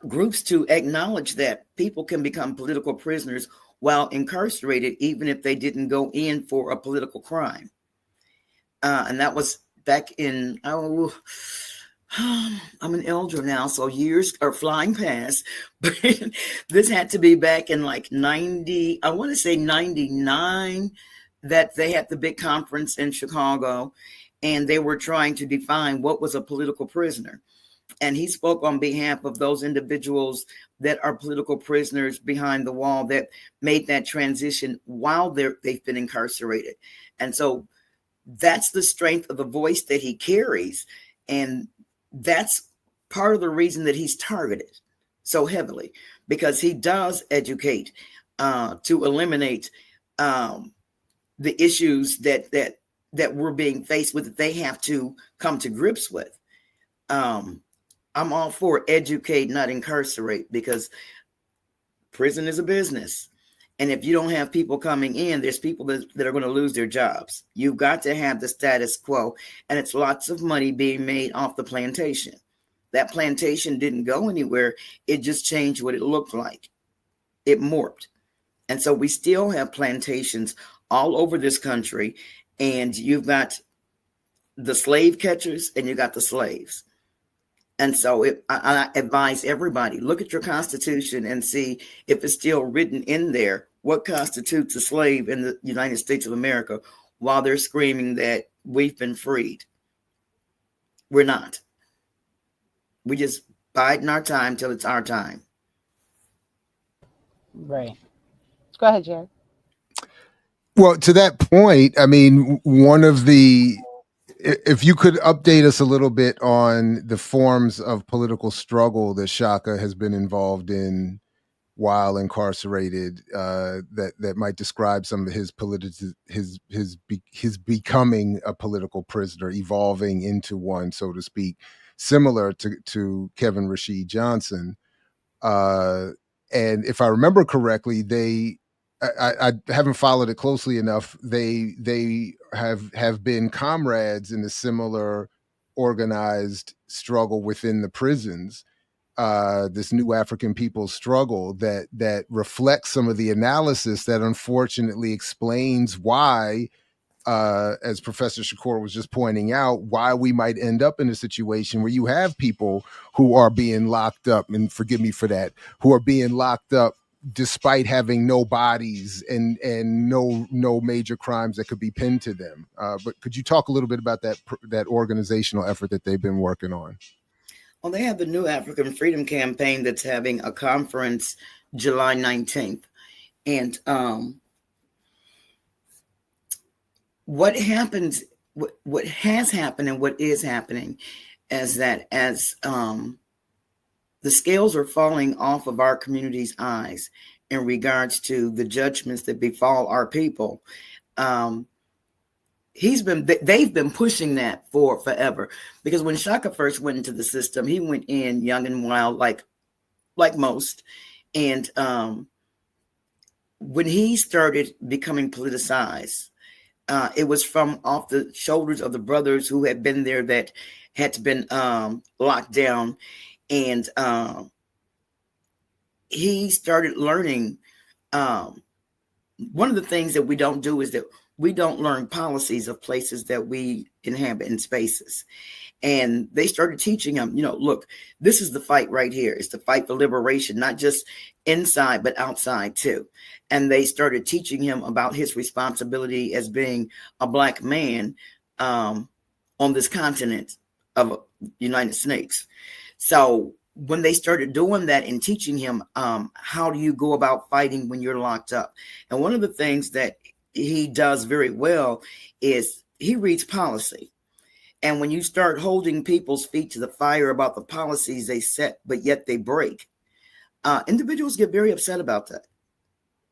groups to acknowledge that people can become political prisoners while incarcerated, even if they didn't go in for a political crime. And that was back in, I'm an elder now, so years are flying past, but this had to be back in like 90, I want to say 99, that they had the big conference in Chicago, and they were trying to define what was a political prisoner. And he spoke on behalf of those individuals that are political prisoners behind the wall that made that transition while they've been incarcerated. And so that's the strength of the voice that he carries. And that's part of the reason that he's targeted so heavily, because he does educate to eliminate the issues that we're being faced with, that they have to come to grips with. I'm all for educate, not incarcerate, because prison is a business. And if you don't have people coming in, there's people that are going to lose their jobs. You've got to have the status quo. And it's lots of money being made off the plantation. That plantation didn't go anywhere. It just changed what it looked like. It morphed. And so we still have plantations all over this country. And you've got the slave catchers and you got the slaves. And so I advise everybody, look at your Constitution and see if it's still written in there what constitutes a slave in the United States of America while they're screaming that we've been freed. We're not. We just biding our time till it's our time. Right. Go ahead, Jared. Well, to that point, I mean, if you could update us a little bit on the forms of political struggle that Shaka has been involved in while incarcerated, that might describe some of his becoming a political prisoner, evolving into one, so to speak, similar to Kevin Rashid Johnson. And if I remember correctly, I haven't followed it closely enough. They have been comrades in a similar organized struggle within the prisons. This new African people's struggle that reflects some of the analysis that unfortunately explains why, as Professor Shakur was just pointing out, why we might end up in a situation where you have people who are being locked up, and forgive me for that, who are being locked up despite having no bodies and no major crimes that could be pinned to them. But could you talk a little bit about that organizational effort that they've been working on? Well, they have the New African Freedom Campaign that's having a conference July 19th. And what happens, what has happened and what is happening is that as the scales are falling off of our community's eyes in regards to the judgments that befall our people. They've been pushing that for forever, because when Shaka first went into the system, he went in young and wild, like most. And when he started becoming politicized, it was from off the shoulders of the brothers who had been there that had been locked down. And he started learning. One of the things that we don't do is that we don't learn policies of places that we inhabit in spaces. And they started teaching him, look, this is the fight right here. It's the fight for liberation, not just inside, but outside too. And they started teaching him about his responsibility as being a Black man on this continent of United States. So when they started doing that and teaching him, how do you go about fighting when you're locked up? And one of the things that he does very well is he reads policy. And when you start holding people's feet to the fire about the policies they set, but yet they break, individuals get very upset about that.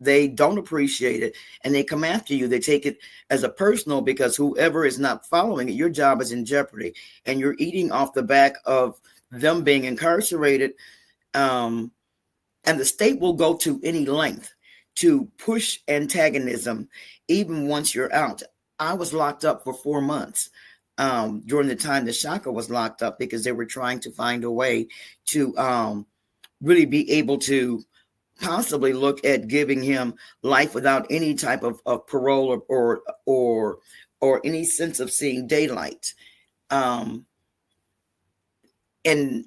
They don't appreciate it, and they come after you. They take it as a personal, because whoever is not following it, your job is in jeopardy, and you're eating off the back of them being incarcerated. And the state will go to any length to push antagonism, even once you're out. I was locked up for 4 months during the time that Shaka was locked up, because they were trying to find a way to really be able to possibly look at giving him life without any type of parole or any sense of seeing daylight. And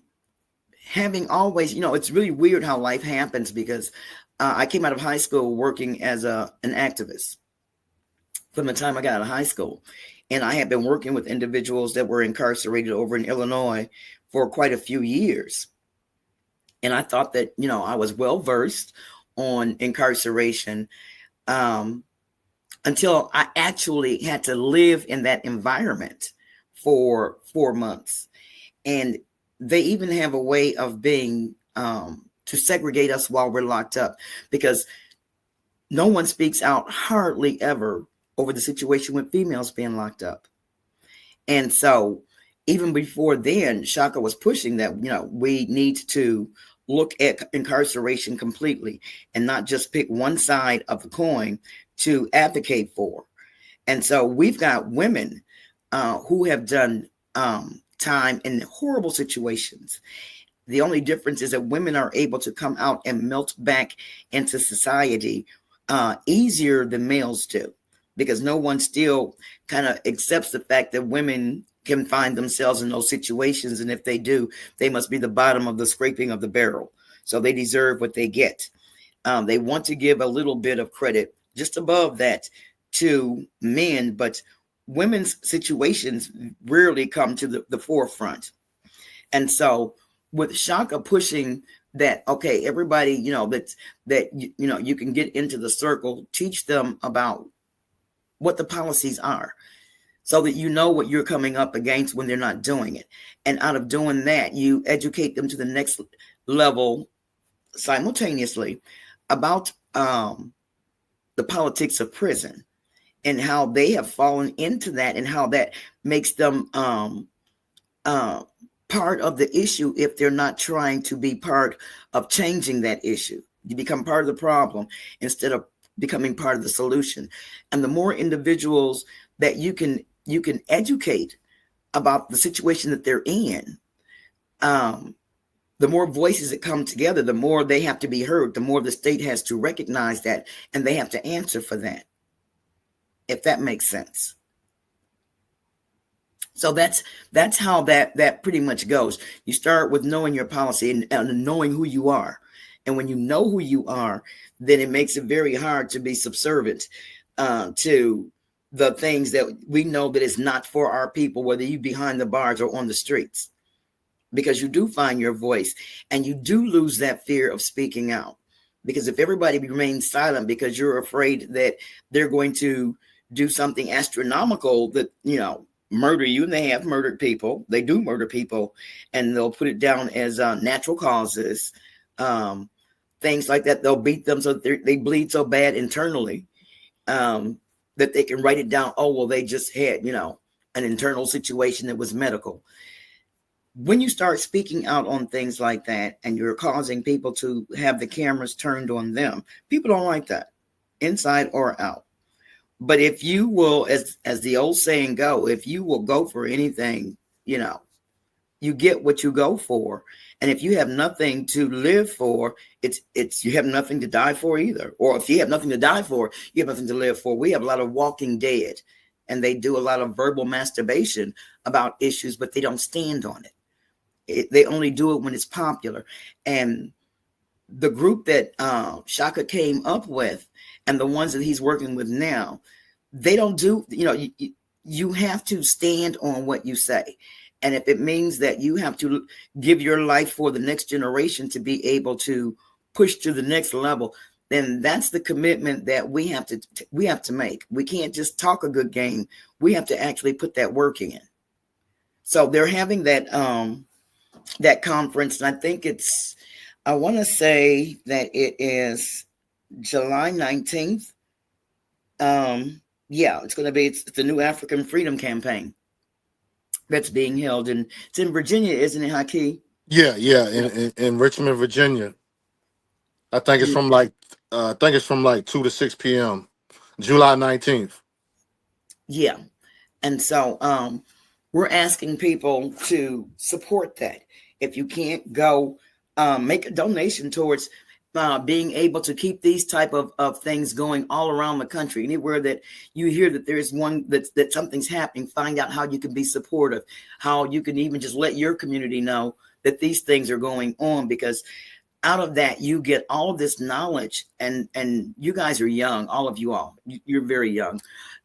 having always, it's really weird how life happens, because I came out of high school working as an activist from the time I got out of high school. And I had been working with individuals that were incarcerated over in Illinois for quite a few years. And I thought that, I was well versed on incarceration until I actually had to live in that environment for 4 months. And they even have a way of being to segregate us while we're locked up, because no one speaks out hardly ever over the situation with females being locked up. And so even before then, Shaka was pushing that, we need to look at incarceration completely and not just pick one side of the coin to advocate for. And so we've got women who have done time in horrible situations. The only difference is that women are able to come out and melt back into society easier than males do, because no one still kind of accepts the fact that women can find themselves in those situations. And if they do, they must be the bottom of the scraping of the barrel. So they deserve what they get. They want to give a little bit of credit just above that to men, but women's situations rarely come to the forefront. And so with Shaka pushing that, okay, everybody, that you can get into the circle, teach them about what the policies are, so that you know what you're coming up against when they're not doing it. And out of doing that, you educate them to the next level simultaneously about the politics of prison and how they have fallen into that, and how that makes them part of the issue if they're not trying to be part of changing that issue. You become part of the problem instead of becoming part of the solution. And the more individuals that you can educate about the situation that they're in, the more voices that come together, the more they have to be heard, the more the state has to recognize that, and they have to answer for that, if that makes sense. So that's how that pretty much goes. You start with knowing your policy and knowing who you are. And when you know who you are, then it makes it very hard to be subservient to the things that we know that is not for our people, whether you behind the bars or on the streets, because you do find your voice and you do lose that fear of speaking out. Because if everybody remains silent because you're afraid that they're going to do something astronomical that, murder you, and they have murdered people, they do murder people, and they'll put it down as natural causes, things like that. They'll beat them so they bleed so bad internally that they can write it down. Oh, well, they just had, an internal situation that was medical. When you start speaking out on things like that and you're causing people to have the cameras turned on them, people don't like that, inside or out. But if you will, as the old saying go, if you will go for anything, you get what you go for. And if you have nothing to live for, it's you have nothing to die for either. Or if you have nothing to die for, you have nothing to live for. We have a lot of walking dead, and they do a lot of verbal masturbation about issues, but they don't stand on it. They only do it when it's popular. And the group that Shaka came up with and the ones that he's working with now, they don't do, you have to stand on what you say. And if it means that you have to give your life for the next generation to be able to push to the next level, then that's the commitment that we have to make. We can't just talk a good game. We have to actually put that work in. So they're having that conference, and I think I want to say that it is July 19th. It's going to be, it's the New African Freedom Campaign that's being held, and it's in Virginia, isn't it, Haki? Yeah, in Richmond, Virginia. I think it's from like 2 to 6 p.m. July 19th. Yeah. And so we're asking people to support that. If you can't go, make a donation towards being able to keep these type of things going all around the country. Anywhere that you hear that there is one that something's happening, find out how you can be supportive, how you can even just let your community know that these things are going on, because out of that you get all of this knowledge. And you guys are young, all of you all. You're very young,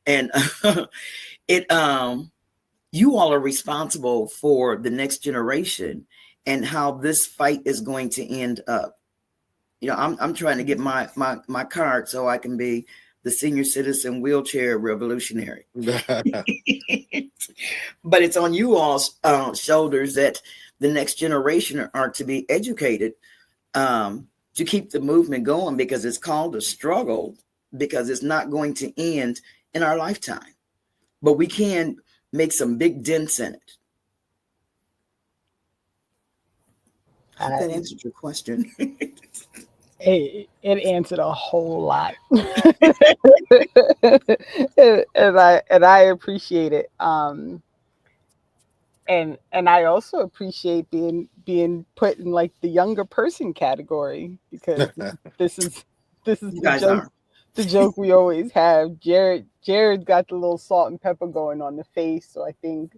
and you all are responsible for the next generation and how this fight is going to end up. I'm trying to get my card so I can be the senior citizen wheelchair revolutionary. But it's on you all's shoulders that the next generation are to be educated to keep the movement going, because it's called a struggle, because it's not going to end in our lifetime. But we can make some big dents in it. I hope that answered your question. It answered a whole lot. And I appreciate it. And I also appreciate being put in like the younger person category, because this is You the guys joke, are. we always have. Jared got the little salt and pepper going on the face, so I think,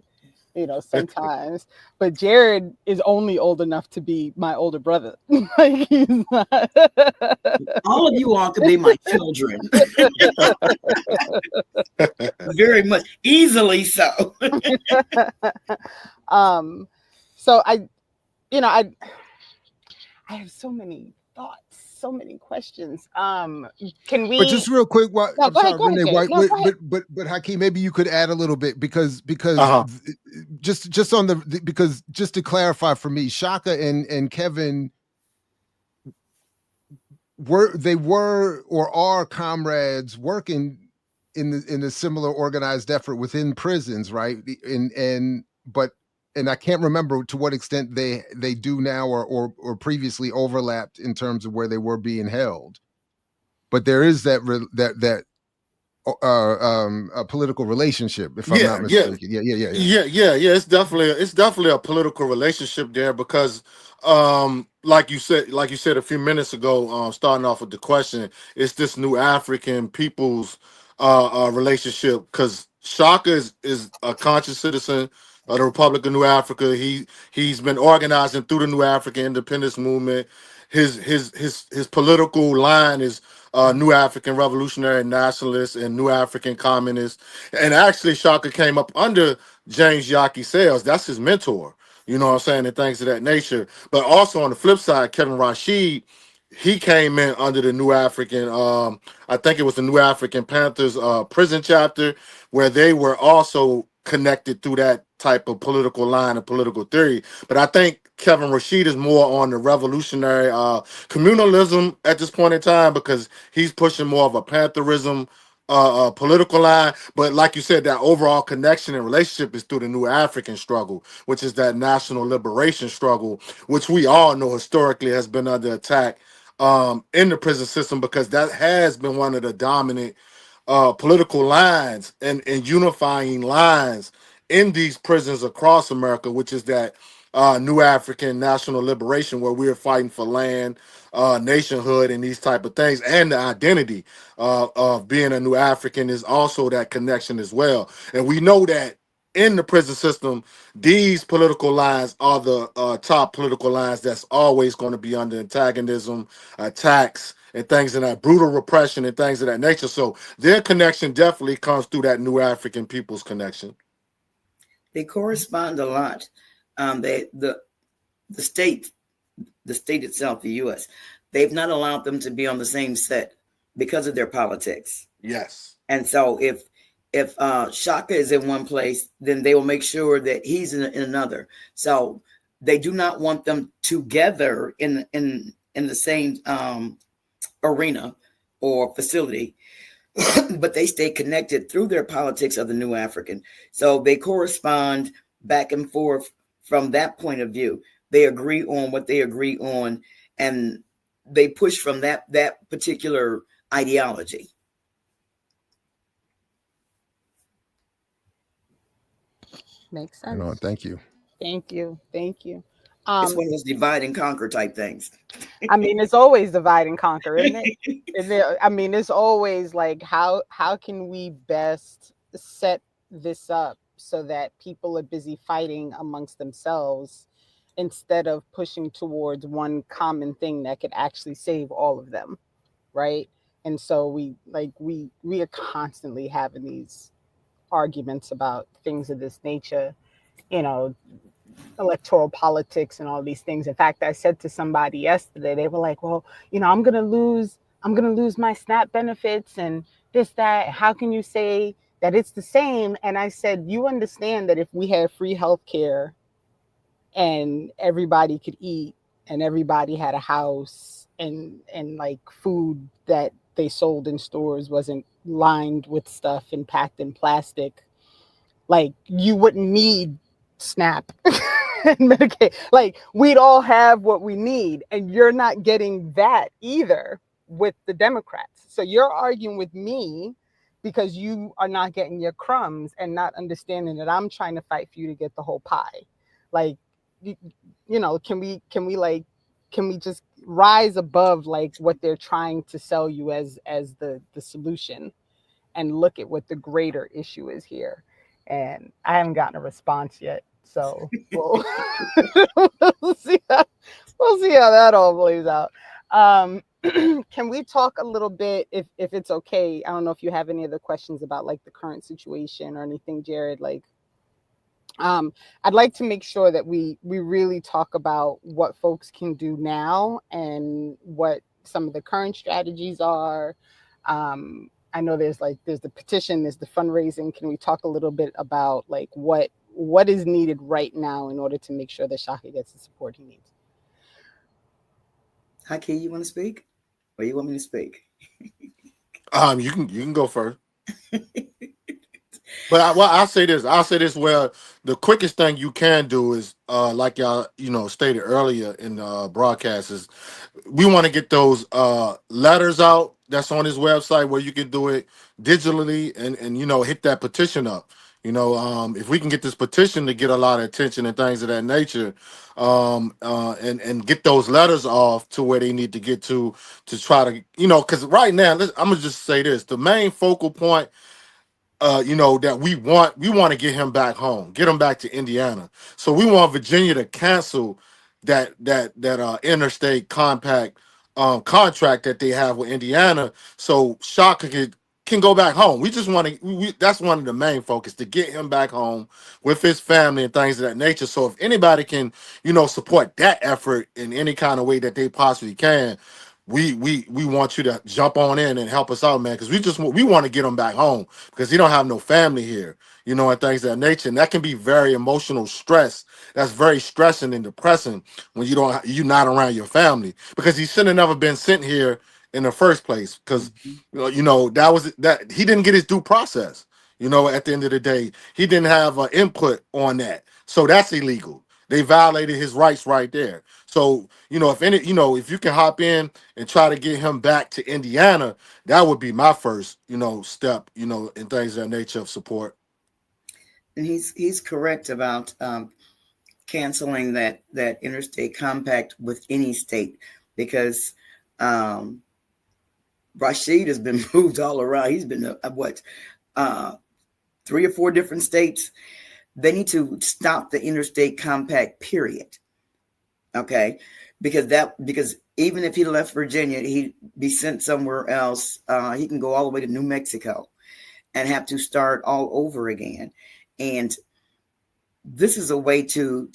sometimes. But Jared is only old enough to be my older brother. Like, he's not. All of you all could be my children. Very much. Easily so. um so I have so many thoughts, so many questions. Can But just we real quick, No, I'm go ahead, sorry, go ahead, Renee. Jared. Why, No, go ahead. but Hakeem, maybe you could add a little bit, because Uh-huh. just on because just to clarify for me, Shaka and Kevin were or are comrades working in a similar organized effort within prisons, right? And I can't remember to what extent they do now or previously overlapped in terms of where they were being held. But there is that a political relationship, if I'm not Yeah, yeah, mistaken. Yeah. yeah. It's definitely a political relationship there because, like you said a few minutes ago, starting off with the question, it's this new African people's relationship because Shaka is a conscious citizen of the Republic of New Africa. He's been organizing through the New African independence movement. His political line is New African Revolutionary Nationalist and New African Communist. And actually, Shaka came up under James Yaki Sales. That's his mentor, you know what I'm saying, and things of that nature. But also on the flip side, Kevin Rashid, he came in under the New African, I think it was the New African Panthers prison chapter, where they were also connected through that type of political line and political theory. But I think Kevin Rashid is more on the revolutionary communalism at this point in time because he's pushing more of a pantherism political line. But like you said, that overall connection and relationship is through the New African struggle, which is that national liberation struggle, which we all know historically has been under attack in the prison system because that has been one of the dominant political lines and unifying lines in these prisons across America, which is that New African national liberation, where we're fighting for land, nationhood, and these type of things, and the identity of being a New African is also that connection as well. And we know that in the prison system, these political lines are the top political lines that's always going to be under antagonism, attacks, and things of that brutal repression and things of that nature. So their connection definitely comes through that New African people's connection. They correspond a lot. The state, the state itself, the U.S., they've not allowed them to be on the same set because of their politics. Yes. And so if Shaka is in one place, then they will make sure that he's in another. So they do not want them together in the same arena or facility, but they stay connected through their politics of the New African. So they correspond back and forth from that point of view. They agree on what they agree on, and they push from that particular ideology. Makes You know, sense. thank you. Thank you. It's one of those divide and conquer type things. I mean, it's always divide and conquer, isn't it? I mean, it's always like how can we best set this up so that people are busy fighting amongst themselves instead of pushing towards one common thing that could actually save all of them, right? And so we are constantly having these arguments about things of this nature, you know, electoral politics and all these things. In fact, I said to somebody yesterday, they were like, well, I'm going to lose my SNAP benefits and this, that. How can you say that it's the same? And I said, you understand that if we had free health care and everybody could eat and everybody had a house and like food that they sold in stores wasn't lined with stuff and packed in plastic, like you wouldn't need SNAP. Medicaid. Like, we'd all have what we need, and you're not getting that either with the Democrats. So you're arguing with me because you are not getting your crumbs and not understanding that I'm trying to fight for you to get the whole pie. Like, you, can we just rise above like what they're trying to sell you as the solution, and look at what the greater issue is here? And I haven't gotten a response yet, so we'll see how that all plays out. Can we talk a little bit, if it's okay? I don't know if you have any other questions about like the current situation or anything, Jared. Like, I'd like to make sure that we really talk about what folks can do now and what some of the current strategies are. I know there's the petition, there's the fundraising. Can we talk a little bit about like what is needed right now in order to make sure that Shaka gets the support he needs? Haki, you want to speak, or you want me to speak? You can go first. But I'll say this. Well, the quickest thing you can do is, like y'all, stated earlier in the broadcast, is we want to get those letters out that's on his website where you can do it digitally and hit that petition up. If we can get this petition to get a lot of attention and things of that nature, and get those letters off to where they need to get to try to, because right now, I'm gonna just say this: the main focal point, that we want to get him back home, get him back to Indiana. So we want Virginia to cancel that interstate compact contract that they have with Indiana, so Shaka can go back home. We just want to. That's one of the main focus, to get him back home with his family and things of that nature. So if anybody can, support that effort in any kind of way that they possibly can, we want you to jump on in and help us out, man, because we want to get him back home, because he don't have no family here, and things of that nature. And that can be very emotional stress. That's very stressing and depressing when you're not around your family, because he should have never been sent here in the first place, because that he didn't get his due process. At the end of the day, he didn't have input on that, so that's illegal. They violated his rights right there. So, if you can hop in and try to get him back to Indiana, that would be my first, step, in things of that nature of support. And he's correct about canceling that interstate compact with any state, because Rashid has been moved all around. He's been 3 or 4 different states. They need to stop the interstate compact, period. Okay, because even if he left Virginia, he'd be sent somewhere else. He can go all the way to New Mexico and have to start all over again. And this is a way to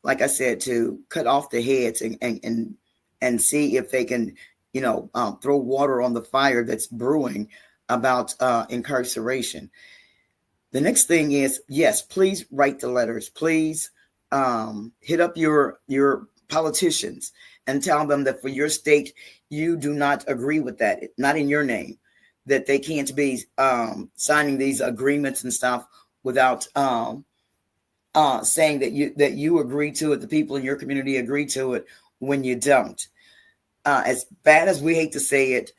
like I said, to cut off the heads and see if they can, throw water on the fire that's brewing about incarceration. The next thing is, yes, please write the letters. Please hit up your politicians and tell them that for your state, you do not agree with that, not in your name, that they can't be signing these agreements and stuff without saying that you agree to it, the people in your community agree to it, when you don't. As bad as we hate to say it,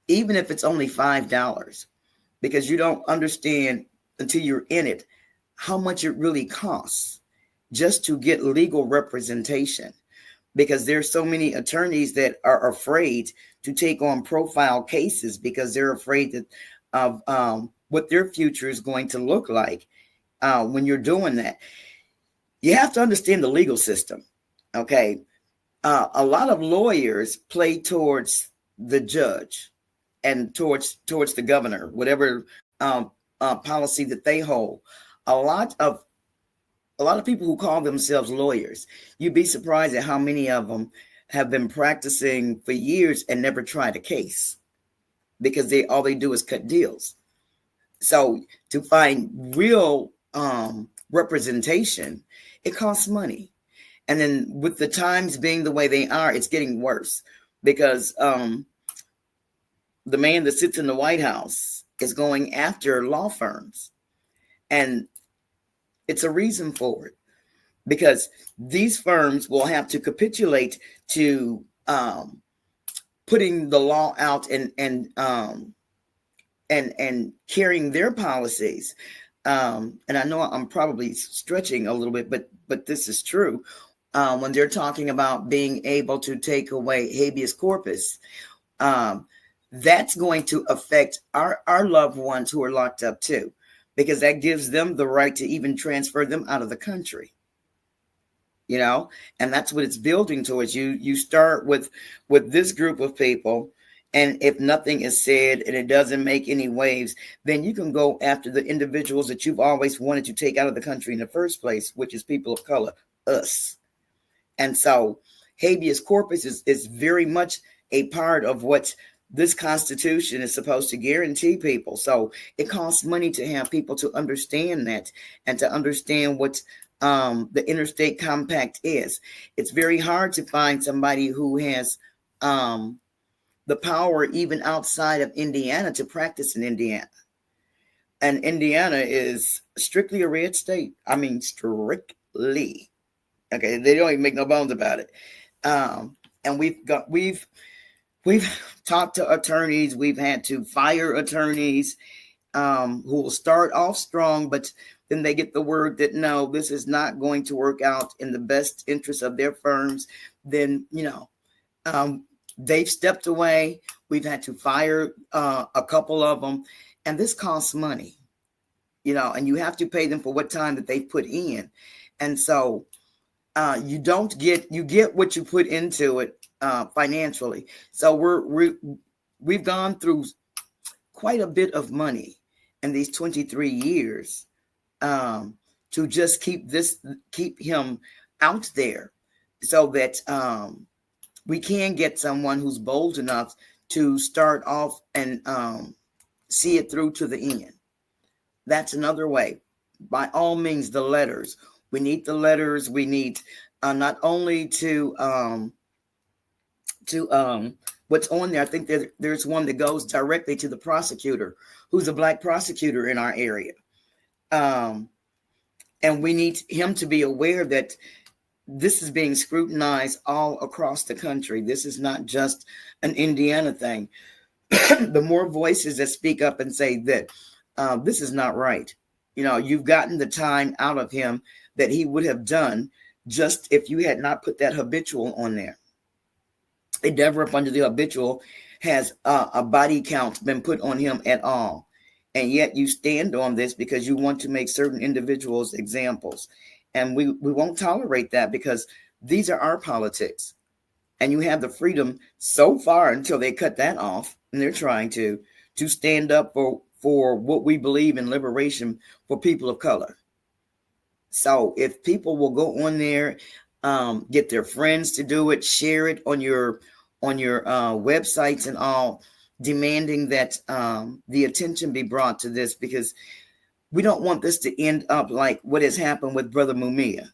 even if it's only $5, because you don't understand until you're in it how much it really costs just to get legal representation, because there's so many attorneys that are afraid to take on profile cases because they're afraid of what their future is going to look like when you're doing that. You have to understand the legal system. Okay. A lot of lawyers play towards the judge and towards the governor, whatever policy that they hold. A lot of people who call themselves lawyers, you'd be surprised at how many of them have been practicing for years and never tried a case, because all they do is cut deals. So to find real representation, it costs money. And then with the times being the way they are, it's getting worse, because the man that sits in the White House is going after law firms. And It's a reason for it, because these firms will have to capitulate to putting the law out and carrying their policies. And I know I'm probably stretching a little bit, but this is true. When they're talking about being able to take away habeas corpus, that's going to affect our loved ones who are locked up too, because that gives them the right to even transfer them out of the country. You know, and that's what it's building towards. You start with this group of people, and if nothing is said and it doesn't make any waves, then you can go after the individuals that you've always wanted to take out of the country in the first place, which is people of color, us. And so habeas corpus is very much a part of what this Constitution is supposed to guarantee people. So it costs money to have people to understand that, and to understand what the interstate compact is. It's very hard to find somebody who has the power, even outside of Indiana, to practice in Indiana. And Indiana is strictly a red state. I mean, strictly. Okay, they don't even make no bones about it. And we've talked to attorneys. We've had to fire attorneys who will start off strong, but then they get the word that no, this is not going to work out in the best interest of their firms. Then, they've stepped away. We've had to fire a couple of them, and this costs money, and you have to pay them for what time that they've put in. And so you get what you put into it financially. So we've gone through quite a bit of money in these 23 years to just keep him out there, so that we can get someone who's bold enough to start off and see it through to the end. That's another way. By all means, the letters. We need the letters. We need not only to what's on there. I think there's one that goes directly to the prosecutor, who's a Black prosecutor in our area. And we need him to be aware that this is being scrutinized all across the country. This is not just an Indiana thing. The more voices that speak up and say that this is not right, you've gotten the time out of him that he would have done just if you had not put that habitual on there. It never up under the habitual has a body count been put on him at all. And yet you stand on this because you want to make certain individuals examples. And we won't tolerate that, because these are our politics. And you have the freedom so far until they cut that off, and they're trying to stand up for what we believe in liberation for people of color. So if people will go on there, get their friends to do it, share it on your websites and all, demanding that the attention be brought to this, because we don't want this to end up like what has happened with Brother Mumia.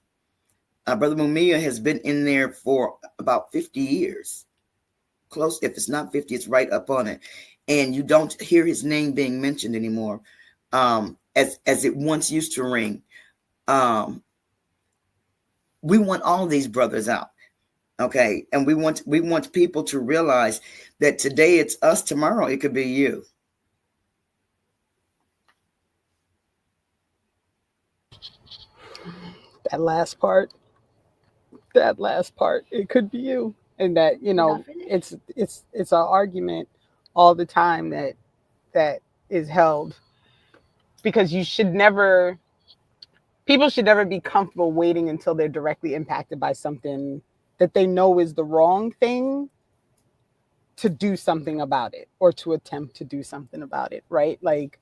Brother Mumia has been in there for about 50 years. Close. If it's not 50, it's right up on it. And you don't hear his name being mentioned anymore as it once used to ring. We want all these brothers out. Okay. And we want people to realize that today it's us, tomorrow it could be you. That last part, it could be you. And that, it's an argument all the time that is held, because people should never be comfortable waiting until they're directly impacted by something that they know is the wrong thing to do something about it, or to attempt to do something about it, right? Like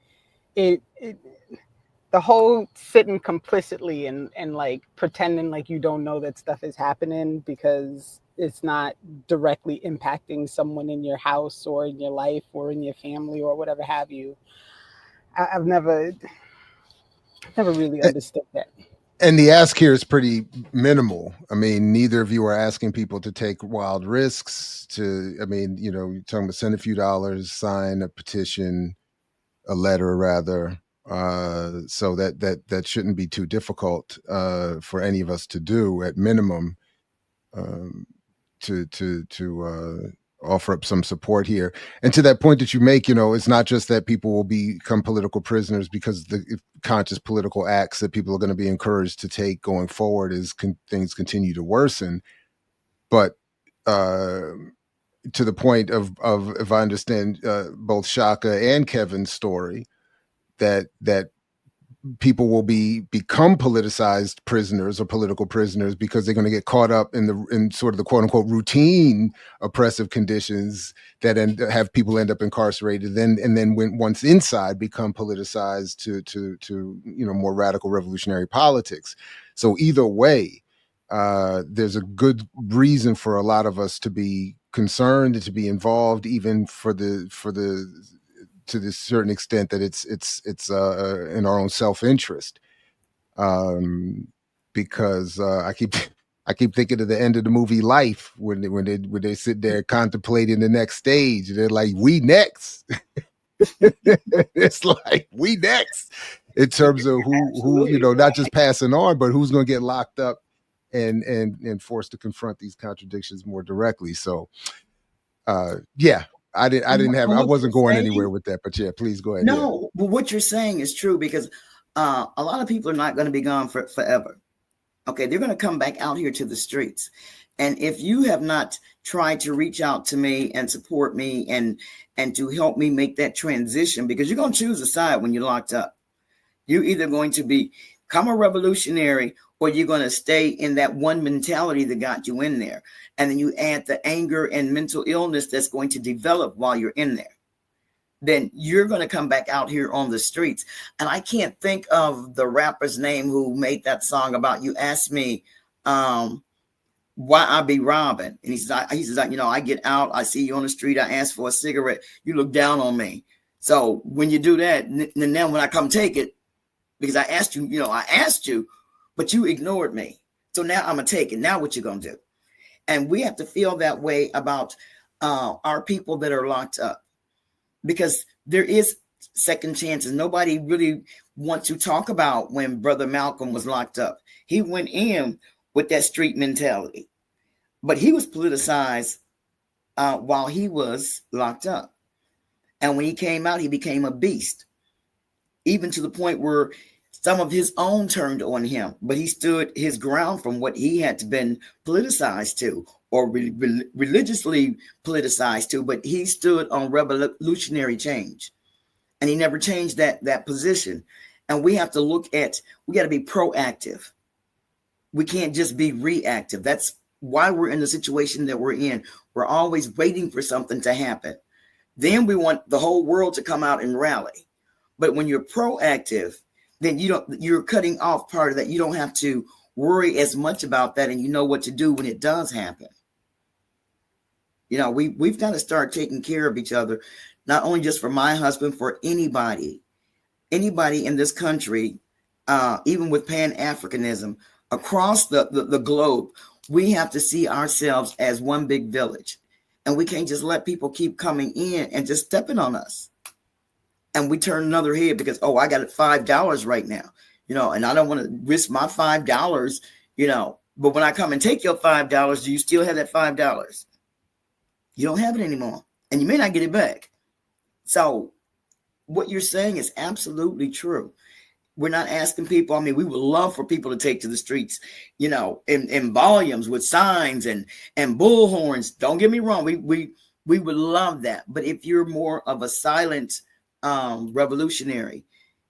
the whole sitting complicitly and like pretending like you don't know that stuff is happening because it's not directly impacting someone in your house or in your life or in your family or whatever have you. I've never really understood that. And the ask here is pretty minimal. I mean, neither of you are asking people to take wild risks. You're talking about send a few dollars, sign a petition, a letter rather. So that shouldn't be too difficult for any of us to do at minimum, to offer up some support here. And to that point that you make, it's not just that people will become political prisoners because the conscious political acts that people are going to be encouraged to take going forward as things continue to worsen, but to the point of if I understand both Shaka and Kevin's story, that people will become politicized prisoners or political prisoners because they're going to get caught up in sort of the quote unquote routine oppressive conditions that have people end up incarcerated, and then once inside become politicized to more radical revolutionary politics. So either way, there's a good reason for a lot of us to be concerned and to be involved, even to this certain extent that it's in our own self-interest, because I keep thinking of the end of the movie Life when they sit there contemplating the next stage, and they're like, we next. It's like, we next, in terms of who not just passing on, but who's going to get locked up and forced to confront these contradictions more directly. So yeah, I wasn't going anywhere with that, but yeah, please go ahead. No, but what you're saying is true, because a lot of people are not going to be gone forever. Okay, they're going to come back out here to the streets. And if you have not tried to reach out to me and support me and to help me make that transition, because you're going to choose a side when you're locked up. You're either going to become a revolutionary, or you're going to stay in that one mentality that got you in there. And then you add the anger and mental illness that's going to develop while you're in there. Then you're going to come back out here on the streets. And I can't think of the rapper's name who made that song about, you asked me why I be robbing. And he says, I get out, I see you on the street, I ask for a cigarette, you look down on me. So when you do that, and then when I come take it, because I asked you, but you ignored me. So now I'm going to take it. Now what you going to do? And we have to feel that way about our people that are locked up, because there is second chances. Nobody really wants to talk about when Brother Malcolm was locked up. He went in with that street mentality, but he was politicized while he was locked up. And when he came out, he became a beast, even to the point where some of his own turned on him, but he stood his ground from what he had been politicized to, or religiously politicized to, but he stood on revolutionary change, and he never changed that position. And we have to we got to be proactive. We can't just be reactive. That's why we're in the situation that we're in. We're always waiting for something to happen. Then we want the whole world to come out and rally. But when you're proactive, then you're cutting off part of that. You don't have to worry as much about that, and you know what to do when it does happen. We've got to start taking care of each other, not only just for my husband, for anybody in this country, even with Pan-Africanism across the globe. We have to see ourselves as one big village, and we can't just let people keep coming in and just stepping on us. And we turn another head because, I got it $5 right now, and I don't want to risk my $5, but when I come and take your $5, do you still have that $5? You don't have it anymore, and you may not get it back. So what you're saying is absolutely true. We're not asking people. We would love for people to take to the streets, in volumes with signs and bullhorns. Don't get me wrong. We would love that. But if you're more of a silent revolutionary,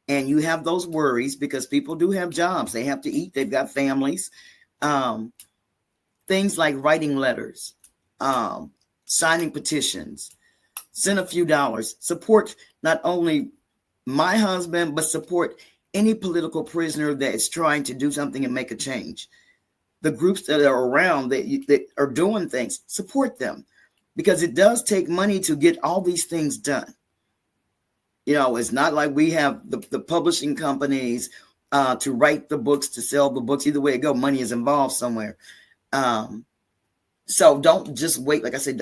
and you have those worries, because people do have jobs, they have to eat, they've got families, things like writing letters, signing petitions, send a few dollars, support not only my husband, but support any political prisoner that is trying to do something and make a change. The groups that are around that are doing things, support them, because it does take money to get all these things done. It's not like we have the publishing companies to write the books, to sell the books. Either way it go, money is involved somewhere. So don't just wait. Like I said,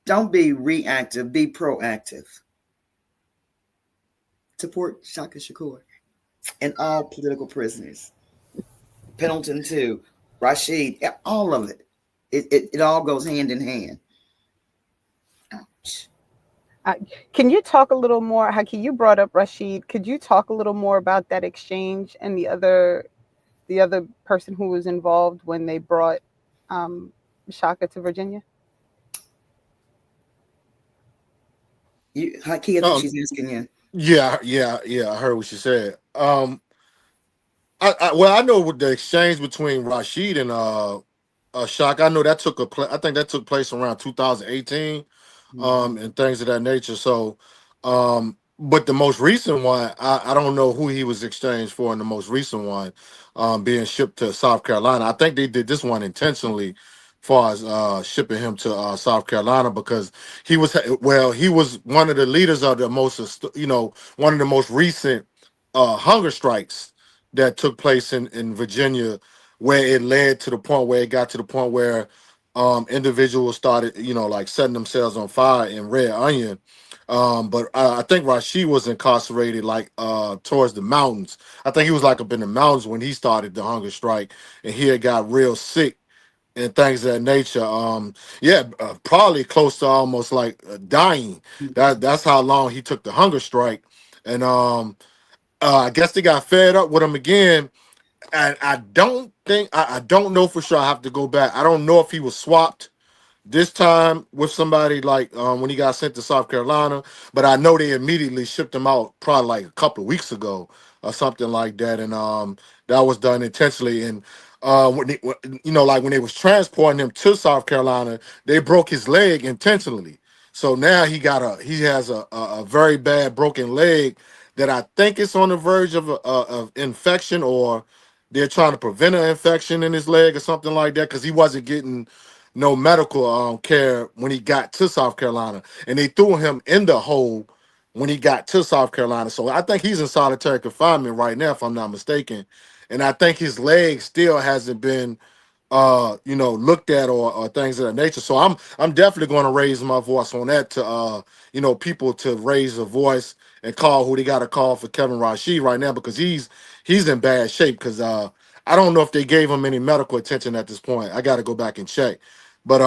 don't be reactive, be proactive. support Shaka Shakur and all political prisoners. Pendleton too, Rashid, all of it. It all goes hand in hand. Ouch. Can you talk a little more? Haki, you brought up Rashid. Could you talk a little more about that exchange and the other person who was involved when they brought Shaka to Virginia? Haki, I think she's asking you. Yeah. I heard what she said. I know with the exchange between Rashid and Shock. I know that I think that took place around 2018, and things of that nature. So, but the most recent one, I don't know who he was exchanged for in the most recent one, being shipped to South Carolina. I think they did this one intentionally, far as shipping him to South Carolina, because he was one of the leaders of the one of the most recent hunger strikes that took place in Virginia, where it led to the point where it got to the point where individuals started, like setting themselves on fire in Red Onion. But I think Rashid was incarcerated like towards the mountains. I think he was like up in the mountains when he started the hunger strike, and he had got real sick and things of that nature. Probably close to almost like dying. That's how long he took the hunger strike, and I guess they got fed up with him again. And I don't know for sure. I have to go back. I don't know if he was swapped this time with somebody like when he got sent to South Carolina, but I know they immediately shipped him out probably like a couple of weeks ago or something like that, and that was done intentionally. And like when they was transporting him to South Carolina, they broke his leg intentionally. So now he has a very bad broken leg that I think it's on the verge of infection, or they're trying to prevent an infection in his leg or something like that, because he wasn't getting no medical care when he got to South Carolina, and they threw him in the hole when he got to South Carolina. So I think he's in solitary confinement right now, if I'm not mistaken, and I think his leg still hasn't been looked at, or things of that nature. So I'm definitely going to raise my voice on that to people to raise a voice and call who they got to call for Kevin Rashid right now, because he's in bad shape, because I don't know if they gave him any medical attention at this point. I got to go back and check. But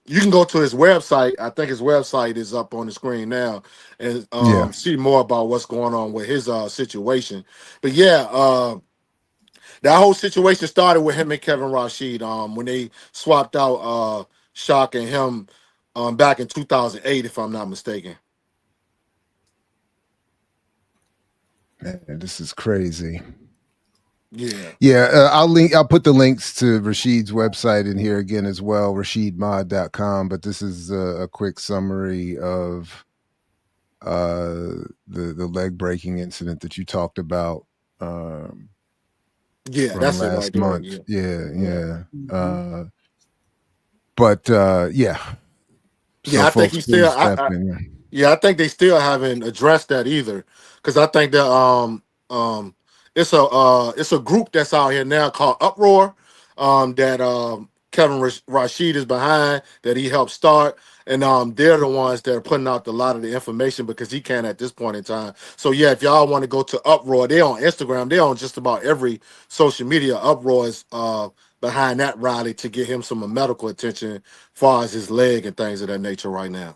you can go to his website. I think his website is up on the screen now, and see more about what's going on with his situation. But that whole situation started with him and Kevin Rashid when they swapped out Shock and him back in 2008, if I'm not mistaken. Man, this is crazy. Yeah. I'll put the links to Rashid's website in here again as well, rashidmod.com. But this is a quick summary of the leg breaking incident that you talked about. That's last it right month. there. Yeah. Mm-hmm. So I think he still. I think they still haven't addressed that either, because I think that it's a group that's out here now called Uproar, that Kevin Rashid is behind, that he helped start, and they're the ones that are putting out a lot of the information, because he can at this point in time. So if y'all want to go to Uproar, they're on Instagram, they're on just about every social media. Uproar is behind that rally to get him some medical attention as far as his leg and things of that nature right now.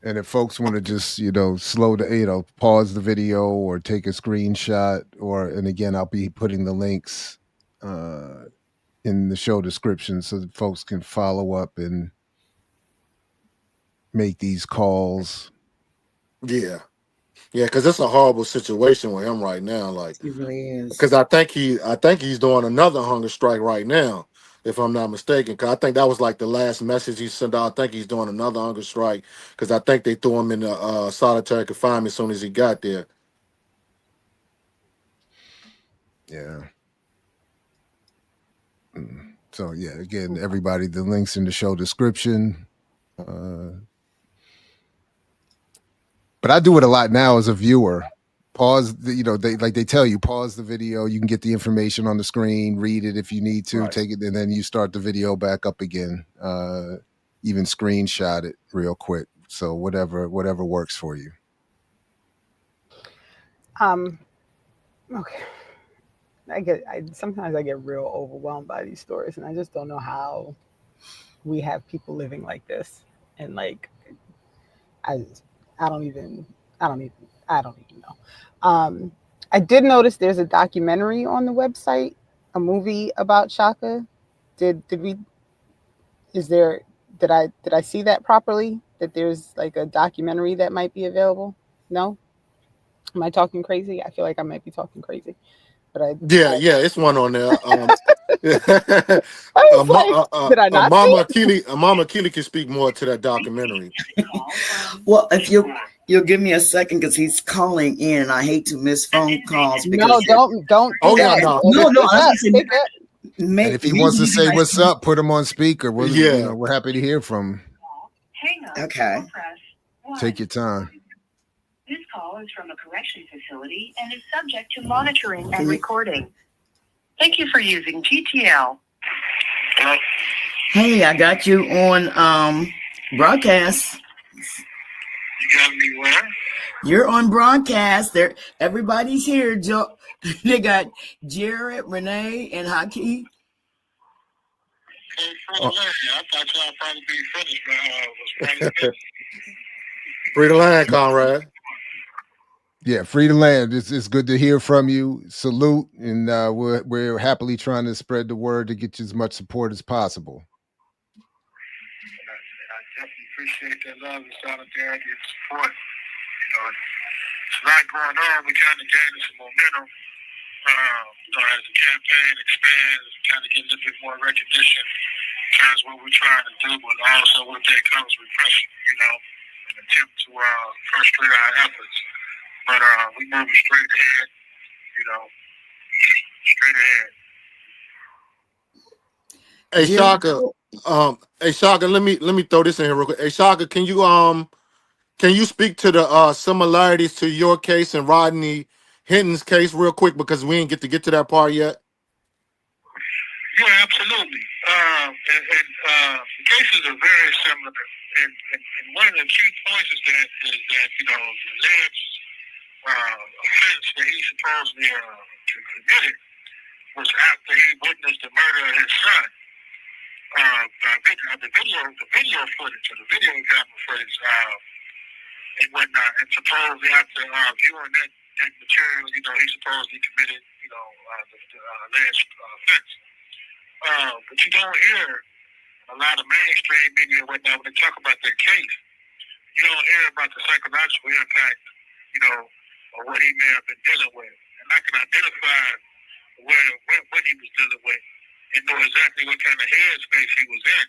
And if folks want to just, pause the video or take a screenshot, and again, I'll be putting the links in the show description so that folks can follow up and make these calls. Yeah, because it's a horrible situation with him right now. Like, It really is. Because I think he's doing another hunger strike right now, if I'm not mistaken. Because I think that was like the last message he sent out. I think he's doing another hunger strike, because I think they threw him in the solitary confinement as soon as he got there. Yeah. So again, everybody, the links in the show description. But I do it a lot now as a viewer. pause they tell you, pause the video, you can get the information on the screen, read it if you need to, take it, and then you start the video back up again. Even screenshot it real quick. So whatever works for you. Okay. Sometimes I get real overwhelmed by these stories, and I just don't know how we have people living like this. And like, I don't even know. I did notice there's a documentary on the website, a movie about Shaka. Did I see that properly? That there's like a documentary that might be available? No? Am I talking crazy? I feel like I might be talking crazy. But Yeah, it's one on there. I was like, did I not see it? Mama Keely can speak more to that documentary. Well, if you'll give me a second, because he's calling in, and I hate to miss phone calls. No, don't. Oh yeah, no. And if he wants to say what's up, put him on speaker. We're happy to hear from him. Okay. Take your time. This call is from a correction facility and is subject to monitoring and recording. Thank you for using GTL. Hello? Hey, I got you on broadcast. You got me where? You're on broadcast. Everybody's here, Joe. They got Jared, Renee, and Haki. I thought y'all probably be finished, but Free the land, Conrad. Yeah, free to land. It's good to hear from you. Salute, and we're happily trying to spread the word to get you as much support as possible. I definitely appreciate that love and solidarity and support. It's a lot going on. We're kind of gaining some momentum. As the campaign expands, kind of get a little bit more recognition in terms of what we're trying to do, but also with that comes repression, an attempt to frustrate our efforts. But we moving straight ahead, straight ahead. Hey Shaka, let me throw this in here real quick. Hey Shaka, can you speak to the similarities to your case and Rodney Hinton's case real quick, because we didn't get to that part yet? Yeah, absolutely. The cases are very similar, and one of the key points is that the alleged offense that he supposedly committed was after he witnessed the murder of his son. The video footage, or the video camera footage, and whatnot, and supposedly after viewing that material, he supposedly committed, the alleged offense. But you don't hear a lot of mainstream media and whatnot when they talk about that case. You don't hear about the psychological impact, or what he may have been dealing with. And I can identify what he was dealing with and know exactly what kind of headspace he was in,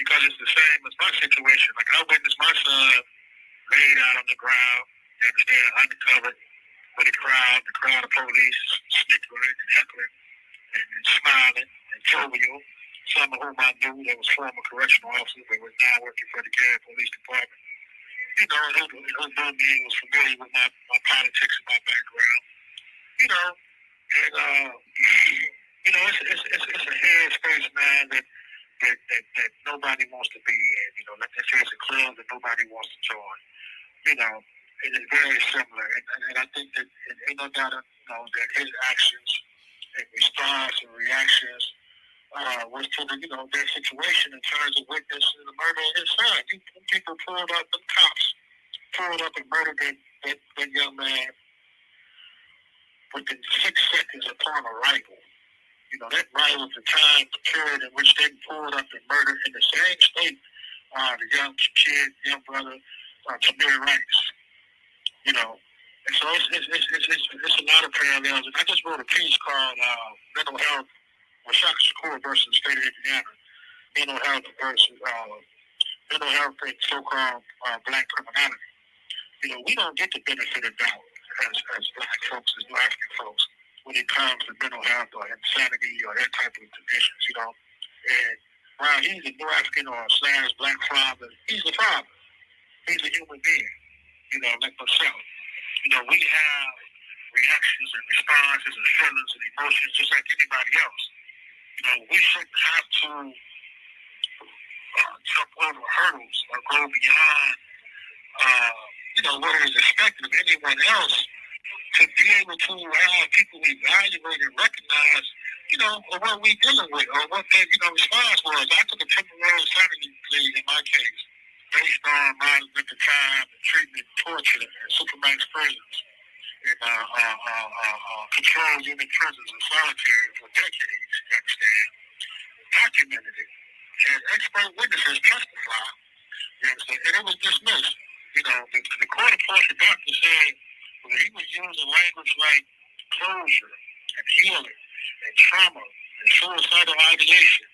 because it's the same as my situation. Like, I witnessed my son laid out on the ground, uncovered with the crowd of police snickering and heckling and smiling and jovial. Some of whom I knew, they was former correctional officers, they were now working for the Gary Police Department. Who knew me and was familiar with my politics and my background. It's a headspace, man, that nobody wants to be in. Like they say, it's a club that nobody wants to join. It is very similar, and I think that ain't no doubt, that his actions and response and reactions was to that situation in terms of witnessing the murder of his son. People pulled up, the cops pulled up and murdered that young man within 6 seconds upon arrival. That right was the time period in which they pulled up and murdered in the same state the young brother, Tamir Rice. And so it's a lot of parallels. And I just wrote a piece called Mental Health, or Shaka Shakur versus the state of Indiana. Mental health and so-called black criminality. We don't get the benefit of doubt as black folks, as New African folks, when it comes to mental health or insanity or that type of conditions, And while he's a New African or / black father, he's a father. He's a human being, like myself. We have reactions and responses and feelings and emotions just like anybody else. You know, we shouldn't have to jump over hurdles or go beyond, what is expected of anyone else to be able to have people evaluate and recognize, what we dealing with or what their, response was. I took a temporary sanity plea in my case based on my length of time, treatment, torture, and SuperMax prisons and controlled unit prisons and solitary for decades, you understand? Documented it. And expert witnesses testified, you understand? And it was dismissed. The court appointed doctor said he was using language like closure and healing and trauma and suicidal ideation.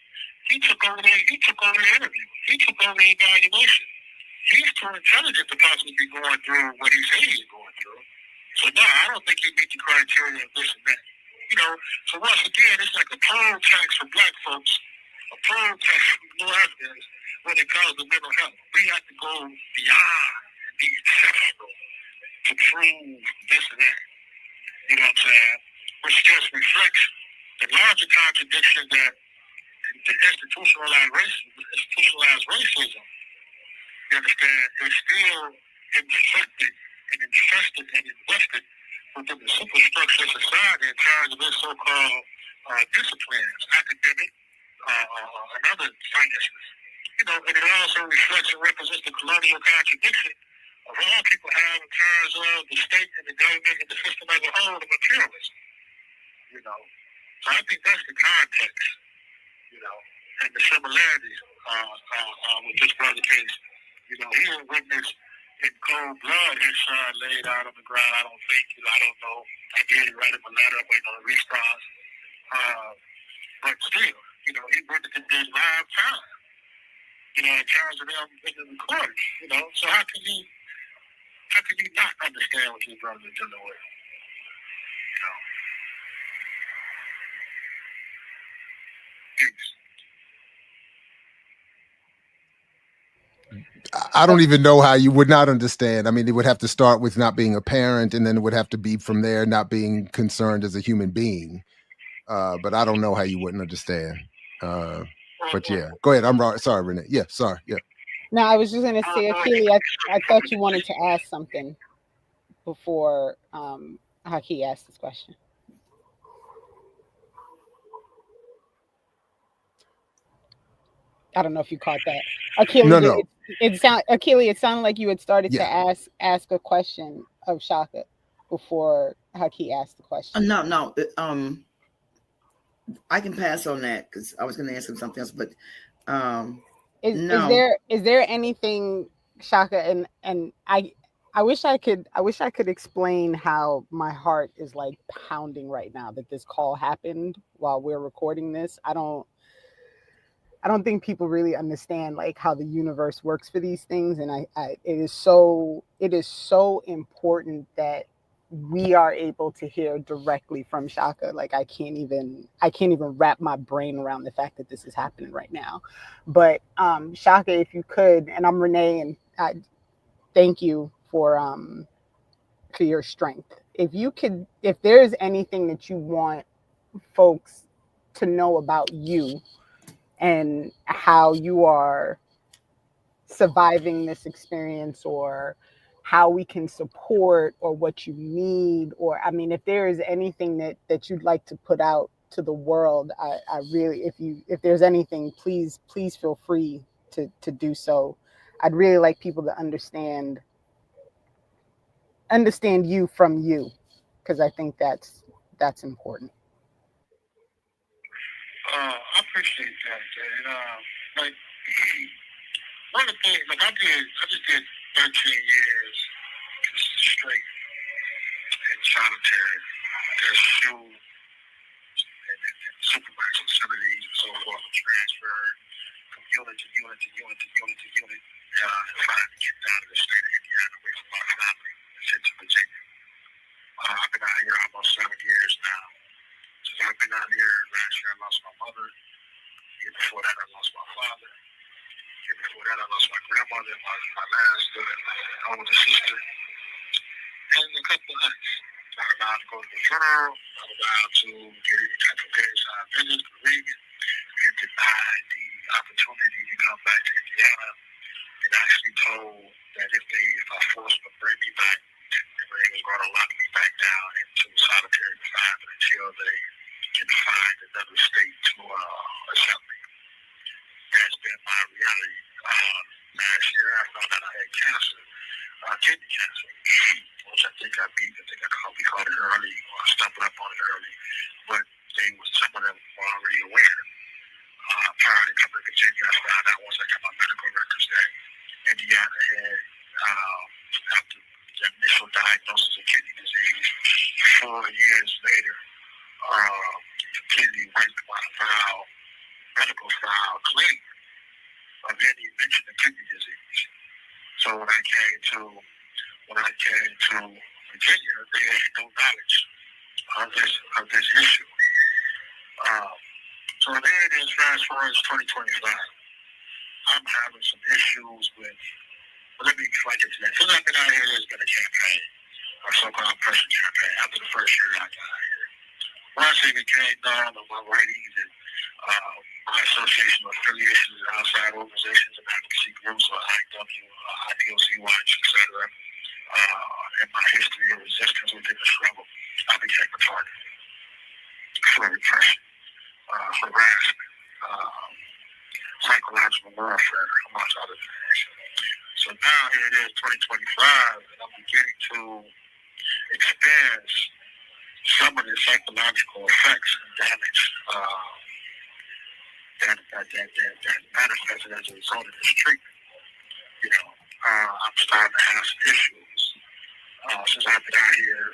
He took over the interview. He took over the evaluation. He's too intelligent to possibly be going through what he said he's going through. So no, I don't think he meets the criteria of this and that. So once again, it's like a poll tax for black folks, a poll tax for New Africans when it comes to mental health. We have to go beyond and be exceptional to prove this and that. You know what I'm saying? Which just reflects the larger contradiction that the institutionalized racism, you understand, is still infected and infested and invested within the superstructure of society in terms of its so-called disciplines, academic, and other finances. And it also reflects and represents the colonial contradiction of all people have in terms of the state and the government and the system as a whole, the materialism. So I think that's the context, and the similarities with this brother case. He had witnessed in cold blood his son laid out on the ground. I don't think, I don't know. I did write him a letter waiting on a response. But still, he witnessed it in live time, in terms of them in the recording, So how can you not understand what your brother is dealing with? Peace. I don't even know how you would not understand. I mean, it would have to start with not being a parent, and then it would have to be from there not being concerned as a human being. But I don't know how you wouldn't understand. But yeah, go ahead. I'm wrong. Sorry, Renee. Yeah, sorry. Yeah. No, I was just going to say, Akili, I thought you wanted to ask something before Haki asked this question. I don't know if you caught that. Akili, No. Akili, it sounded like you had started Yeah. to ask a question of Shaka before Haki asked the question. No. I can pass on that because I was going to ask him something else, but no. Is there anything, Shaka, and I wish I could explain how my heart is like pounding right now that this call happened while we're recording this. I don't think people really understand like how the universe works for these things, and it is so important that we are able to hear directly from Shaka. Like I can't even wrap my brain around the fact that this is happening right now. But Shaka, if you could, and I'm Renee, and I thank you for your strength. If there is anything that you want folks to know about you and how you are surviving this experience, or how we can support, or what you need, or I mean, if there is anything that you'd like to put out to the world, I really, if there's anything, please feel free to do so. I'd really like people to understand you from you, because I think that's important. I appreciate that. And one of the things, I just did 13 years straight in solitary. There's shoe and SuperMax facilities and so forth. I'm transferred from unit to unit to unit to unit to unit, and trying to get out of the state of Indiana away from my family and sent to Virginia. I've been out here almost 7 years now. Since I've been out here, last year I lost my mother. The year before that I lost my father. The year before that I lost my grandmother, my last older sister, and a couple of aunts. not allowed to go to the funeral, not allowed to get any type of bedside visits, bereavement, and denied the opportunity to come back to Indiana, and actually told that if I forced them to bring me back, they was going to lock me back down into solitary confinement until they can find another state to accept me. That's been my reality. Last year, I found out I had cancer, kidney cancer, which I think I beat. I think we caught it early, or stumbled up on it early. But some of them were already aware. Prior to coming to Virginia, I found out once I got my medical records that Indiana had, after the initial diagnosis of kidney disease, 4 years later, completely wiped my medical file clean of any mention of kidney disease. So when I came to Virginia, they had no knowledge of this issue. So then it is fast forward to 2025. I'm having some issues with. Well, let me get to that. Since I've been out here, there's been a campaign, a so-called pressure campaign, after the first year I got out here. Once it became known of my writings and my association of affiliations with outside organizations and advocacy groups, or IW, IPOC Watch, etc., and my history of resistance within the struggle, I became a target for repression, harassment, psychological warfare, amongst other things. So now here it is, 2025, and I'm beginning to experience some of the psychological effects and damage that manifested as a result of this treatment. I'm starting to have some issues. Since I've been out here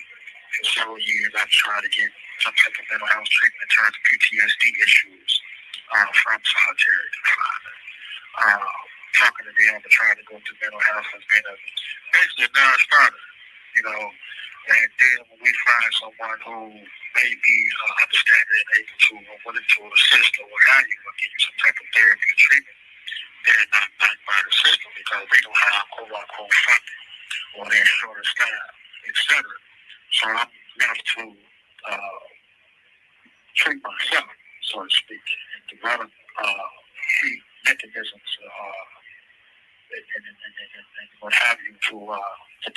for several years, I've tried to get some type of mental health treatment in terms of PTSD issues from solitary confinement. Talking to them and trying to go to mental health has been basically a non-starter, and then when we find someone who may be understanding and able to or willing to assist or what have you, or give you some type of therapy or treatment, they're not backed by the system because they don't have quote-unquote funding or they're short of staff, etc. So I'm left to treat myself, so to speak, and develop mechanisms and what have you to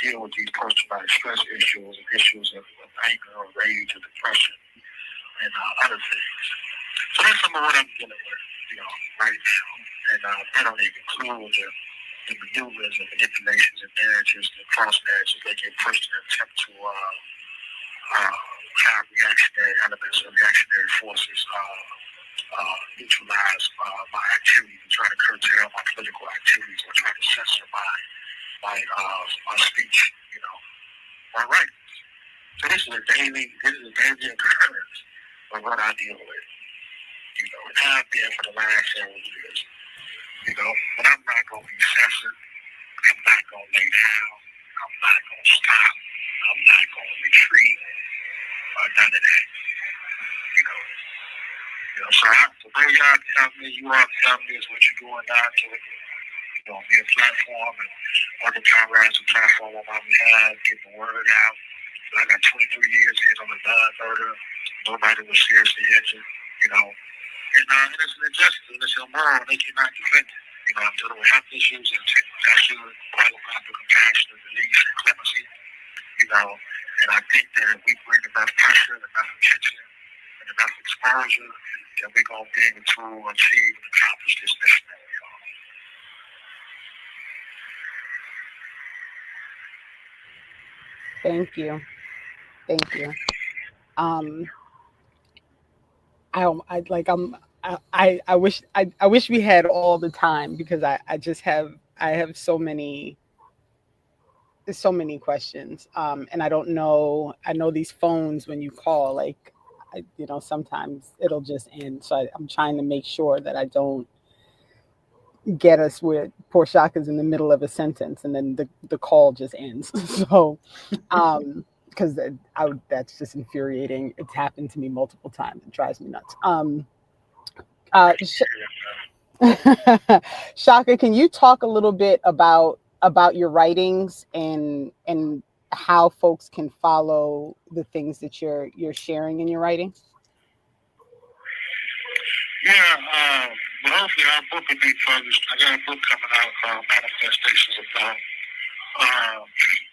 deal with these post-traumatic stress issues and issues of anger or rage or depression and other things. So that's some of what I'm dealing with, right now. And that don't even include the maneuvers and manipulations and narratives and cross narratives that get pushed in an attempt to have reactionary elements or reactionary forces neutralize my activities and try to curtail my political activities or try to censor my speech, my writings. So this is a daily occurrence of what I deal with, and have been for the last several years, but I'm not going to be censored. I'm not going to lay down. I'm not going to stop. I'm not going to retreat. None of that, So the way y'all can help me, you all can help me is what you're doing now to be a platform and other comrades a platform on my behalf, get the word out. I got 23 years in on a non-murder. Nobody was seriously injured, and it's an injustice and it's immoral. They cannot defend it. I'm dealing with health issues and that should qualify for compassion and release and clemency, and I think that if we bring enough pressure and enough attention and enough exposure, that we're going to be able to achieve and accomplish this mission that we are. Thank you. I wish we had all the time because I have so many questions. And I don't know. I know these phones when you call, sometimes it'll just end. So I'm trying to make sure that I don't get us where poor Shaka's in the middle of a sentence and then the call just ends. So, because that's just infuriating. It's happened to me multiple times. It drives me nuts. Shaka, can you talk a little bit about your writings and how folks can follow the things that you're sharing in your writing? Yeah, but hopefully our book will be published. I got a book coming out called Manifestations of Thought,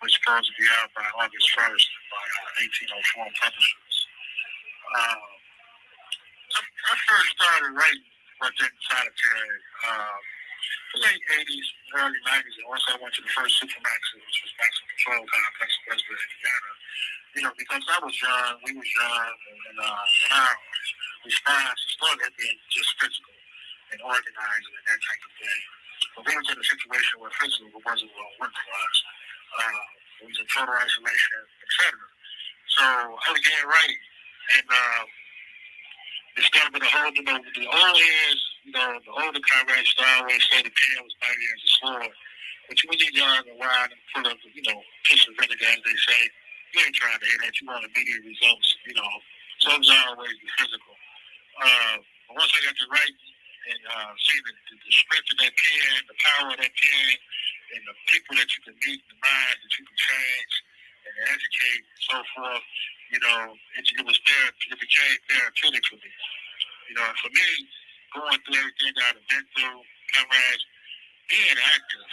which is supposed to be out by August 1st by 1804 Publishers. I first started writing while in solitary the late 80s, early 90s, and once I went to the first SuperMax, which was Maximum Control Complex in Westwood, Indiana, because I was young, we was young, and our response started being just physical and organizing and that type of thing. But we was in a situation where physical wasn't going to work for us. It was in total isolation, etc. So I began writing, and discovered the old heads, the older comrades used to always say the pen was mighty as a sword. But when you're young and wild and full of, piss of vinegar, as they say, you ain't trying to hear that. You want immediate results, So it was always the physical. But once I got to writing and see the strength of that pen, the power of that pen, and the people that you can meet, the mind that you can change and educate and so forth, it became therapeutic for me. And for me, going through everything that I've been through, comrades, being active,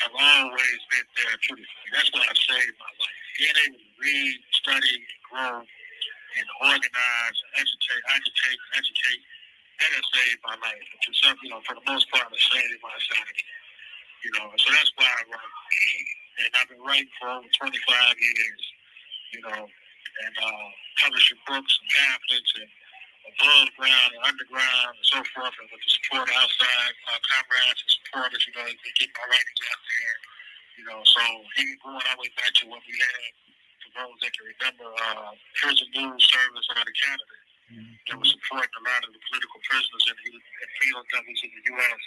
I've always been therapeutic for me. That's what I've saved my life. Being able to read, study, grow, and organize, and agitate, that has saved my life. And for the most part, it's saved my sanity. So that's why I write. And I've been writing for over 25 years, and publishing books and pamphlets and above ground and underground and so forth, and with the support of outside comrades and supporters, they get my writings out there, so even going all the way back to what we had, for those that can remember, Prison News Service out of Canada, that was supporting a lot of the political prisoners and field governors in the U.S.,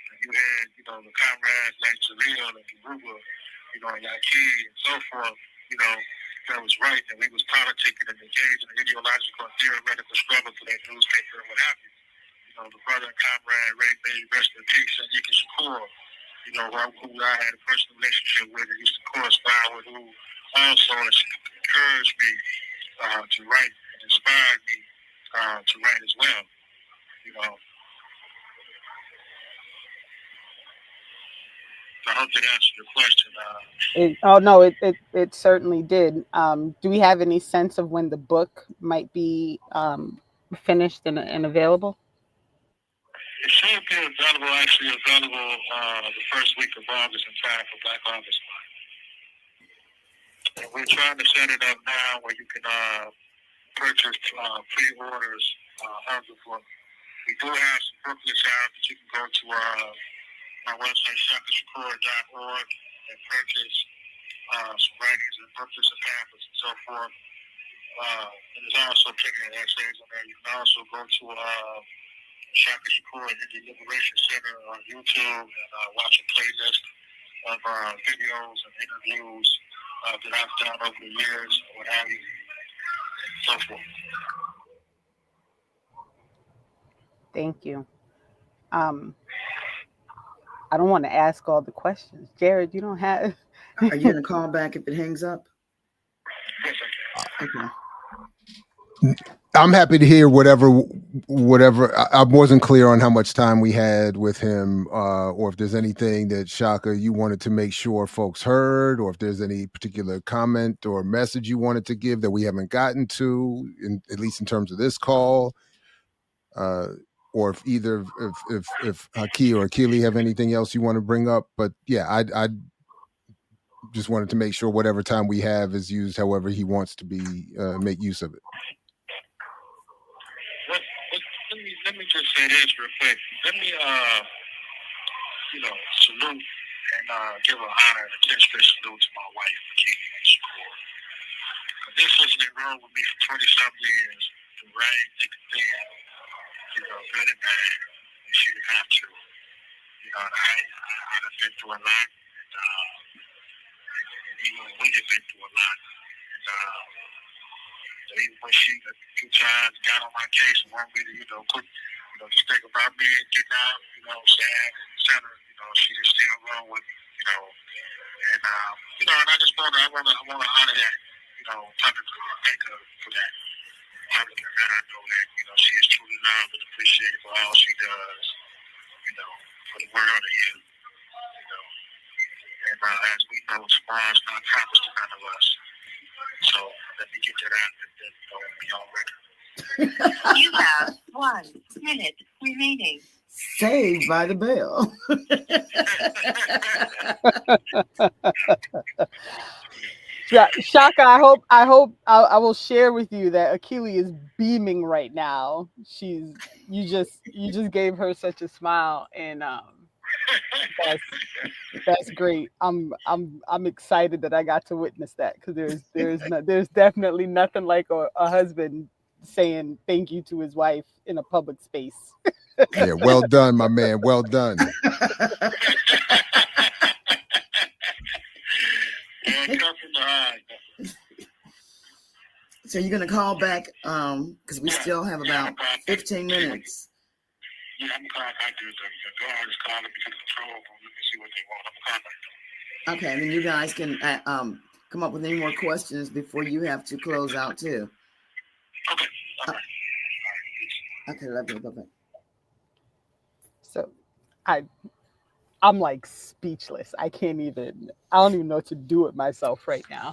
and you had, the comrades like Jaleel and Garuba, and Yaki and so forth, that was right, and we was politicking and engaged in an ideological and theoretical struggle for that newspaper and what have you. The brother and comrade, Ray Bay, rest in peace, and Shaka Shakur, who I had a personal relationship with and used to correspond with, who also encouraged me to write and inspired me to write as well, I hope that answered your question. It certainly did. Do we have any sense of when the book might be finished and available? It should be available the first week of August in time for Black August Month. And we're trying to set it up now where you can purchase pre-orders of the book. We do have some booklets out that you can go to my website, shakashakur.org, and purchase some writings and booklets and pamphlets and so forth. And there's also plenty of essays on there. You can also go to Shaka Shakur Indian Liberation Center on YouTube and watch a playlist of videos and interviews that I've done over the years, what have you, and so forth. Thank you. I don't want to ask all the questions. Jared, you don't have... Are you going to call back if it hangs up? Okay. I'm happy to hear whatever. I wasn't clear on how much time we had with him, or if there's anything that Shaka you wanted to make sure folks heard, or if there's any particular comment or message you wanted to give that we haven't gotten to, at least in terms of this call, or if either if Haki or Akili have anything else you want to bring up. But yeah, I just wanted to make sure whatever time we have is used however he wants to be make use of it. Let me just say this real quick. Let me, salute and give an honor and a kiss salute to my wife, Shaka Shakur. This was in room with me for 20-something years, the rain, thick and thin, good and bad, and she didn't have to. And I've been through a lot, and even we have been through a lot. And even when she a few times got on my case and wanted me to, put, just think about me and getting out, saying, et cetera, she just still wrong with me, And and I just want to honor that, public anchor for that. Public and let her know that she is truly loved and appreciated for all she does, for the world and you. And as we know, tomorrow's not promised to none of us. So let me get that out that be on record. You have 1 minute remaining. Saved by the bell. Shaka, I will share with you that Akili is beaming right now. You just gave her such a smile, and that's great. I'm excited that I got to witness that, because there's definitely nothing like a husband saying thank you to his wife in a public space. Yeah, well done, my man. Well done. So you're gonna call back because we still have about 15 minutes. Yeah, I'm calling back. The guard is calling me to the control room. Let me see what they want. I'm calling back. Okay, then you guys can come up with any more questions before you have to close out too. Okay. All right. Okay, lovely. Bye-bye. So I'm like speechless. I don't even know what to do with myself right now.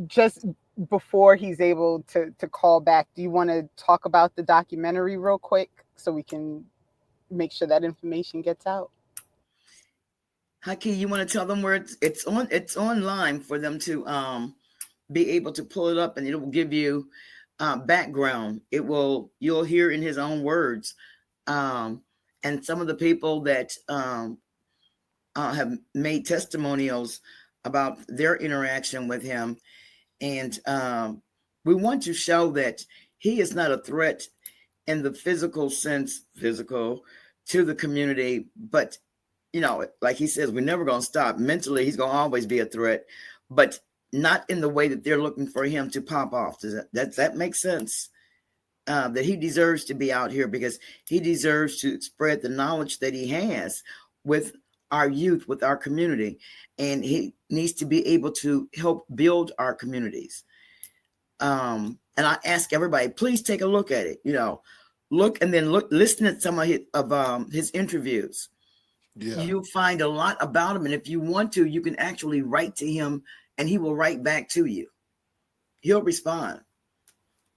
Just before he's able to call back, do you want to talk about the documentary real quick so we can make sure that information gets out? Haki, you want to tell them where it's online for them to be able to pull it up, and it will give you background. You'll hear in his own words, and some of the people that have made testimonials about their interaction with him. And we want to show that he is not a threat in the physical sense, to the community. But, like he says, we're never going to stop. Mentally, he's going to always be a threat, but not in the way that they're looking for him to pop off. Does that make sense? That he deserves to be out here because he deserves to spread the knowledge that he has with our youth, with our community. And he needs to be able to help build our communities. And I ask everybody, please take a look at it, listen at some of his interviews. Yeah. You'll find a lot about him. And if you want to, you can actually write to him and he will write back to you. He'll respond.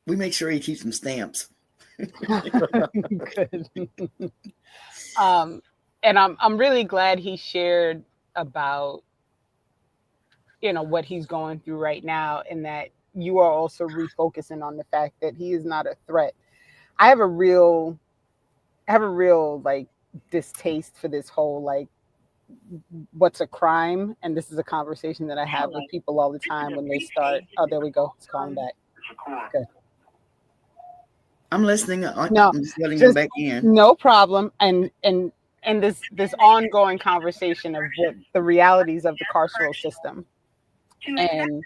We make sure he keeps some stamps. Good. And I'm really glad he shared about, what he's going through right now, and that you are also refocusing on the fact that he is not a threat. I have a real like distaste for this whole like what's a crime, and this is a conversation that I have with people all the time when they start. Oh, there we go. It's calling back. Okay. I'm listening. No, I'm just letting him back in. No problem. And this ongoing conversation of what the realities of the carceral system and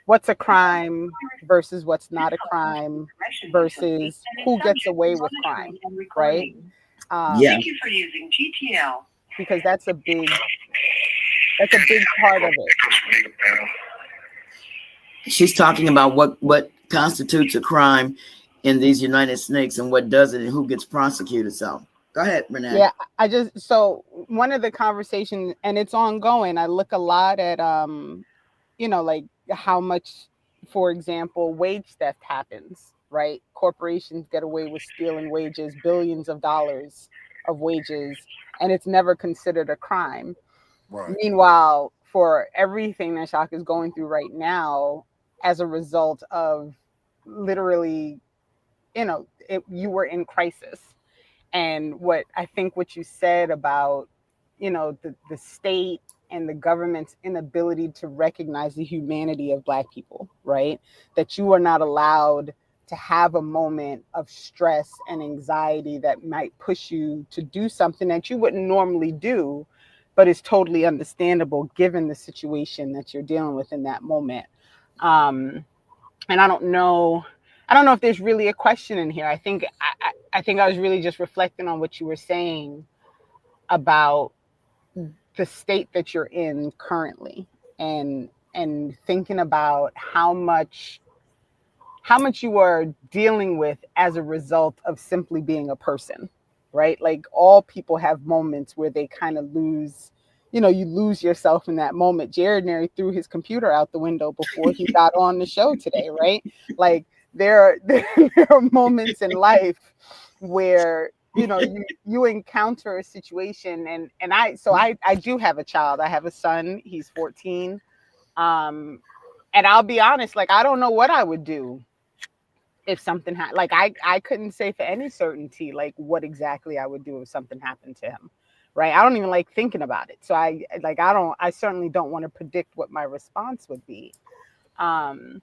what's a crime versus what's not a crime versus who gets away with crime, right? Thank you for using GTL. Because that's a big part of it. She's talking about what constitutes a crime in these United States and what doesn't and who gets prosecuted. So go ahead, Renee. Yeah, so one of the conversations, and it's ongoing, I look a lot at, like how much, for example, wage theft happens, right? Corporations get away with stealing wages, billions of dollars of wages, and it's never considered a crime. Right. Meanwhile, for everything that Shaka is going through right now, as a result of literally, you were in crisis. And what you said about, the state and the government's inability to recognize the humanity of Black people, right? That you are not allowed to have a moment of stress and anxiety that might push you to do something that you wouldn't normally do, but is totally understandable given the situation that you're dealing with in that moment. And I don't know if there's really a question in here. I think I was really just reflecting on what you were saying about the state that you're in currently, and thinking about how much you are dealing with as a result of simply being a person, right? Like all people have moments where they kind of lose, you lose yourself in that moment. Jared nearly threw his computer out the window before he got on the show today, right? Like there are moments in life where you encounter a situation, and I do have a child. I have a son. He's 14. And I'll be honest, like I don't know what I would do if something like I couldn't say for any certainty like what exactly I would do if something happened to him. Right? I don't even like thinking about it. So I certainly don't want to predict what my response would be. And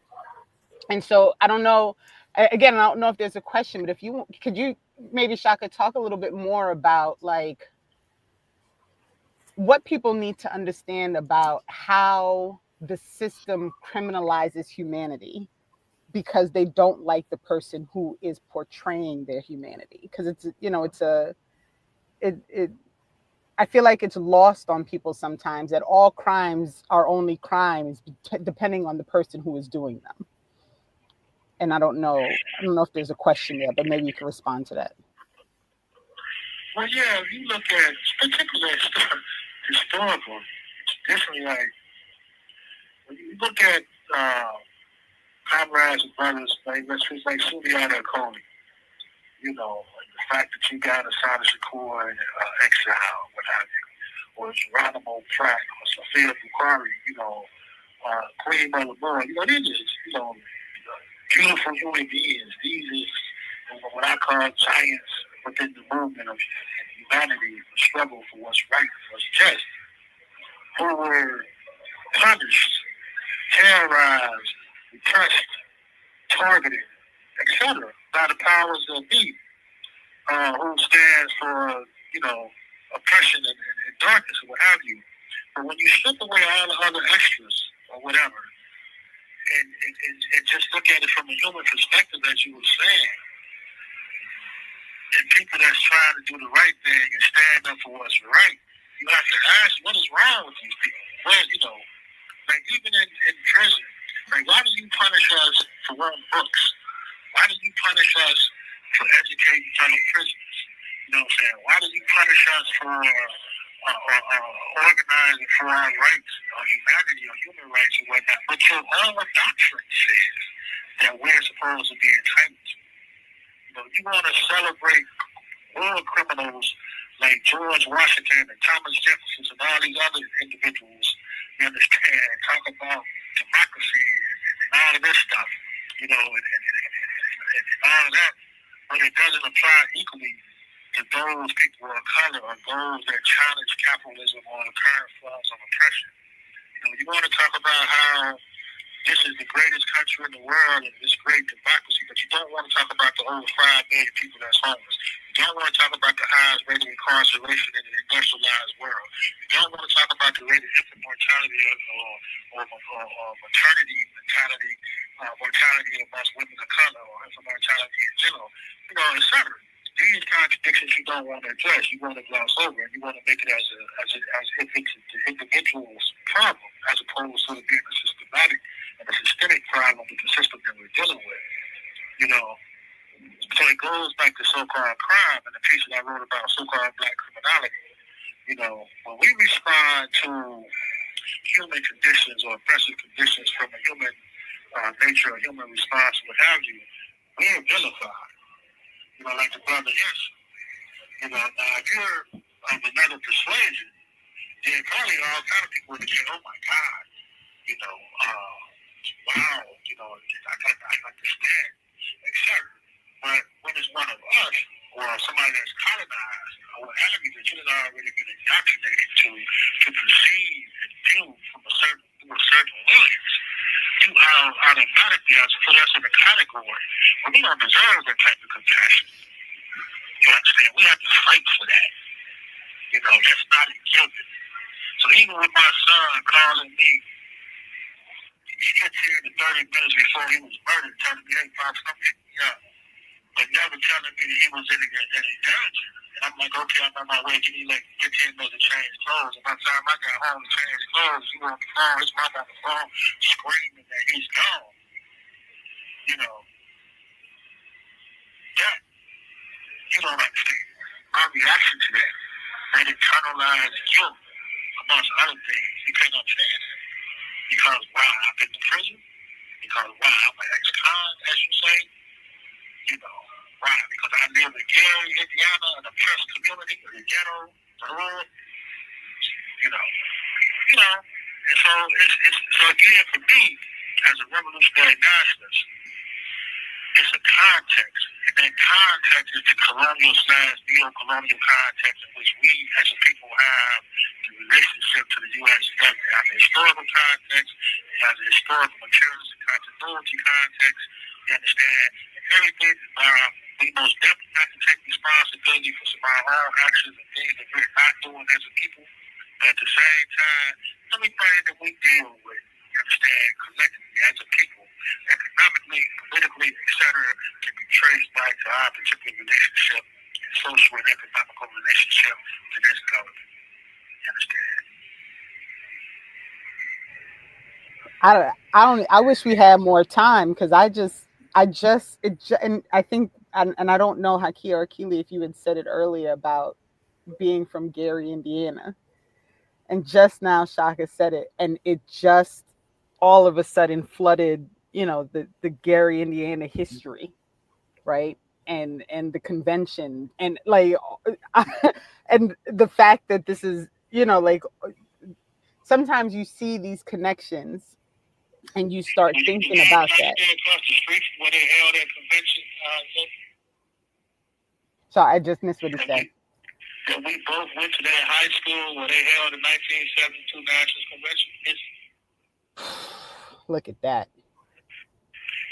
so I don't know. Again, I don't know if there's a question, but if you could, you maybe Shaka talk a little bit more about like what people need to understand about how the system criminalizes humanity because they don't like the person who is portraying their humanity. Because I feel like it's lost on people sometimes that all crimes are only crimes depending on the person who is doing them. And I don't know if there's a question there, but maybe you can respond to that. Well, yeah, if you look at particularly historical, it's definitely like when you look at comrades and brothers, like let's just like Suliana Coney, like the fact that you got a Shaka Shakur in exile, what have you, or Geronimo Pratt, or Sophia Bukhari, Queen Mother Moore, these are beautiful human beings. These is what I call giants within the movement of humanity, the struggle for what's right and what's just, who were punished, terrorized, repressed, targeted, etc. by the powers that be, who stands for, oppression and darkness or what have you. But when you strip away all the other extras or whatever, and just look at it from a human perspective, as you were saying, and people that's trying to do the right thing and stand up for what's right, you have to ask, what is wrong with these people? Well, like even in prison, like why do you punish us for writing books? Why do you punish us for educating fellow prisoners? You know what I'm saying? Why do you punish us for organizing for our rights, our humanity, our human rights and whatnot? But your own doctrine says that we're supposed to be entitled to. You want to celebrate war criminals like George Washington and Thomas Jefferson and all these other individuals, you understand, talk about democracy and all of this stuff, and all of that, but it doesn't apply equally to those people of color or those that challenge capitalism or the current forms of oppression. You want to talk about how this is the greatest country in the world and this great democracy, but you don't want to talk about the over 5 million people that's homeless. You don't want to talk about the highest rate of incarceration in the industrialized world. You don't want to talk about the rate of infant mortality or maternity mortality amongst women of color or infant mortality in general, etc. These contradictions you don't want to address. You want to gloss over, and you want to make it as if it's the individual's problem, as opposed to it being a systematic and a systemic problem with the system that we're dealing with. So it goes back to so-called crime and the piece that I wrote about so-called black criminality. When we respond to human conditions or oppressive conditions from a human nature or human response, what have you, we're vilified. Like the brother answered. Now if you're of another persuasion, then probably all kind of people would say, oh my God, wow, I understand, etc. But when it's one of us or somebody that's colonized or what have you, that you've already been indoctrinated to perceive and view through a certain lens, you automatically have to put us in a category where we don't deserve that type of compassion. You understand? We have to fight for that. That's not a given. So even with my son calling me, he gets here in the 30 minutes before he was murdered, telling me, hey, Pops, come pick me up. But never telling me that he was in any danger. And I'm like, okay, I'm on my way. Give me like 15 minutes to change clothes. And by the time I got home to change clothes, he on the phone. His mom on the phone screaming that he's gone. You know, that, you don't understand. My reaction to that, that internalized guilt, amongst other things, you can't understand that. Because why? I've been to prison. Because why? I'm an ex-con, as you say. You know, why? Because I live in Gary, Indiana, an oppressed community, the ghetto, the hood. You know. And so so again, for me, as a revolutionary nationalist, it's a context. And that context is the colonial/neo-colonial context in which we as a people have the relationship to the U.S. government. It has a historical context, it has a historical materialistic continuity context, you understand? And everything, we most definitely have to take responsibility for some of our own actions and things that we're not doing as a people. But at the same time, everything that we deal with, you understand, collectively as a people, economically, politically, etc., can be traced back to our particular relationship, social and economical relationship to this government. You understand? I wish we had more time because and I think, and I don't know, Haki or Akili, if you had said it earlier about being from Gary, Indiana. And just now Shaka said it, and it just all of a sudden flooded, the Gary, Indiana history, right? And the convention, and like and the fact that this is, like, sometimes you see these connections and you start thinking about that. Across the street where they held that convention. So I just missed what he said. And we both went to that high school where they held the 1972 National Convention. Look at that.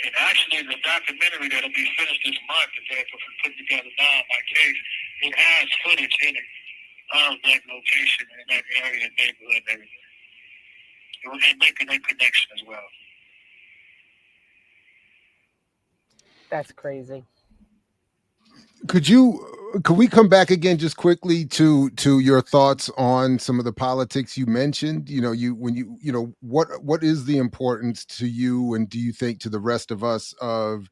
And actually, the documentary that'll be finished this month, that they're putting together now, my case, it has footage in it of that location and that area, neighborhood, and everything. And making that connection as well. That's crazy. Could we come back again just quickly to your thoughts on some of the politics you mentioned? What is the importance to you, and do you think to the rest of us, of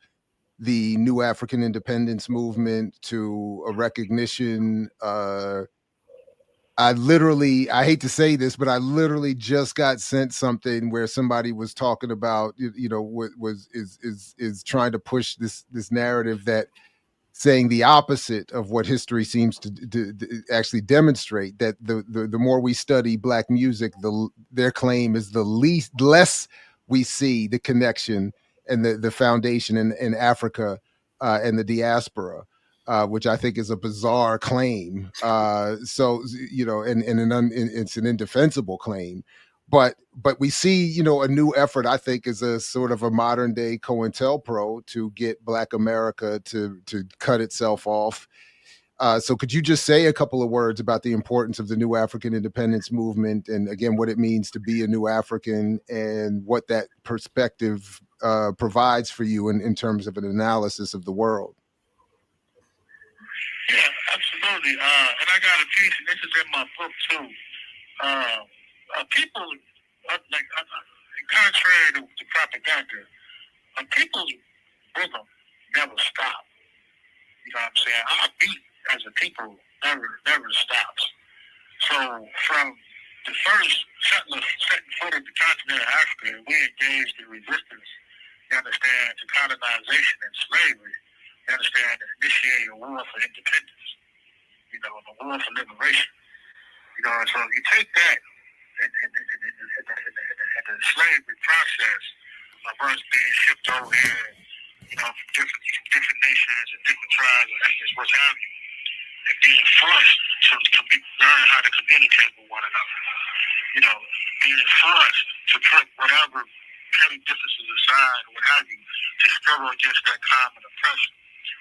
the new African independence movement, to a recognition? I hate to say this, but I literally just got sent something where somebody was talking about, is trying to push this narrative that, saying the opposite of what history seems to actually demonstrate, that the more we study Black music, their claim is the less we see the connection and the foundation in Africa and the diaspora, which I think is a bizarre claim. It's an indefensible claim. But we see, a new effort, I think, is a sort of a modern day COINTELPRO to get Black America to cut itself off. So could you just say a couple of words about the importance of the new African independence movement, and again, what it means to be a new African, and what that perspective provides for you in terms of an analysis of the world? Yeah, absolutely. And I got a piece, and this is in my book too. People, contrary to propaganda, people's rhythm never stop. You know what I'm saying? Our beat as a people never stops. So from the first settlers setting foot in the continent of Africa, we engaged in resistance, you understand, to colonization and slavery, you understand, initiating a war for independence, a war for liberation. So if you take that, and the slavery process of us being shipped over here, from different nations and different tribes and ethnics, what have you, and being forced to learn how to communicate with one another, being forced to put whatever petty differences aside, what have you, to struggle against that common oppression.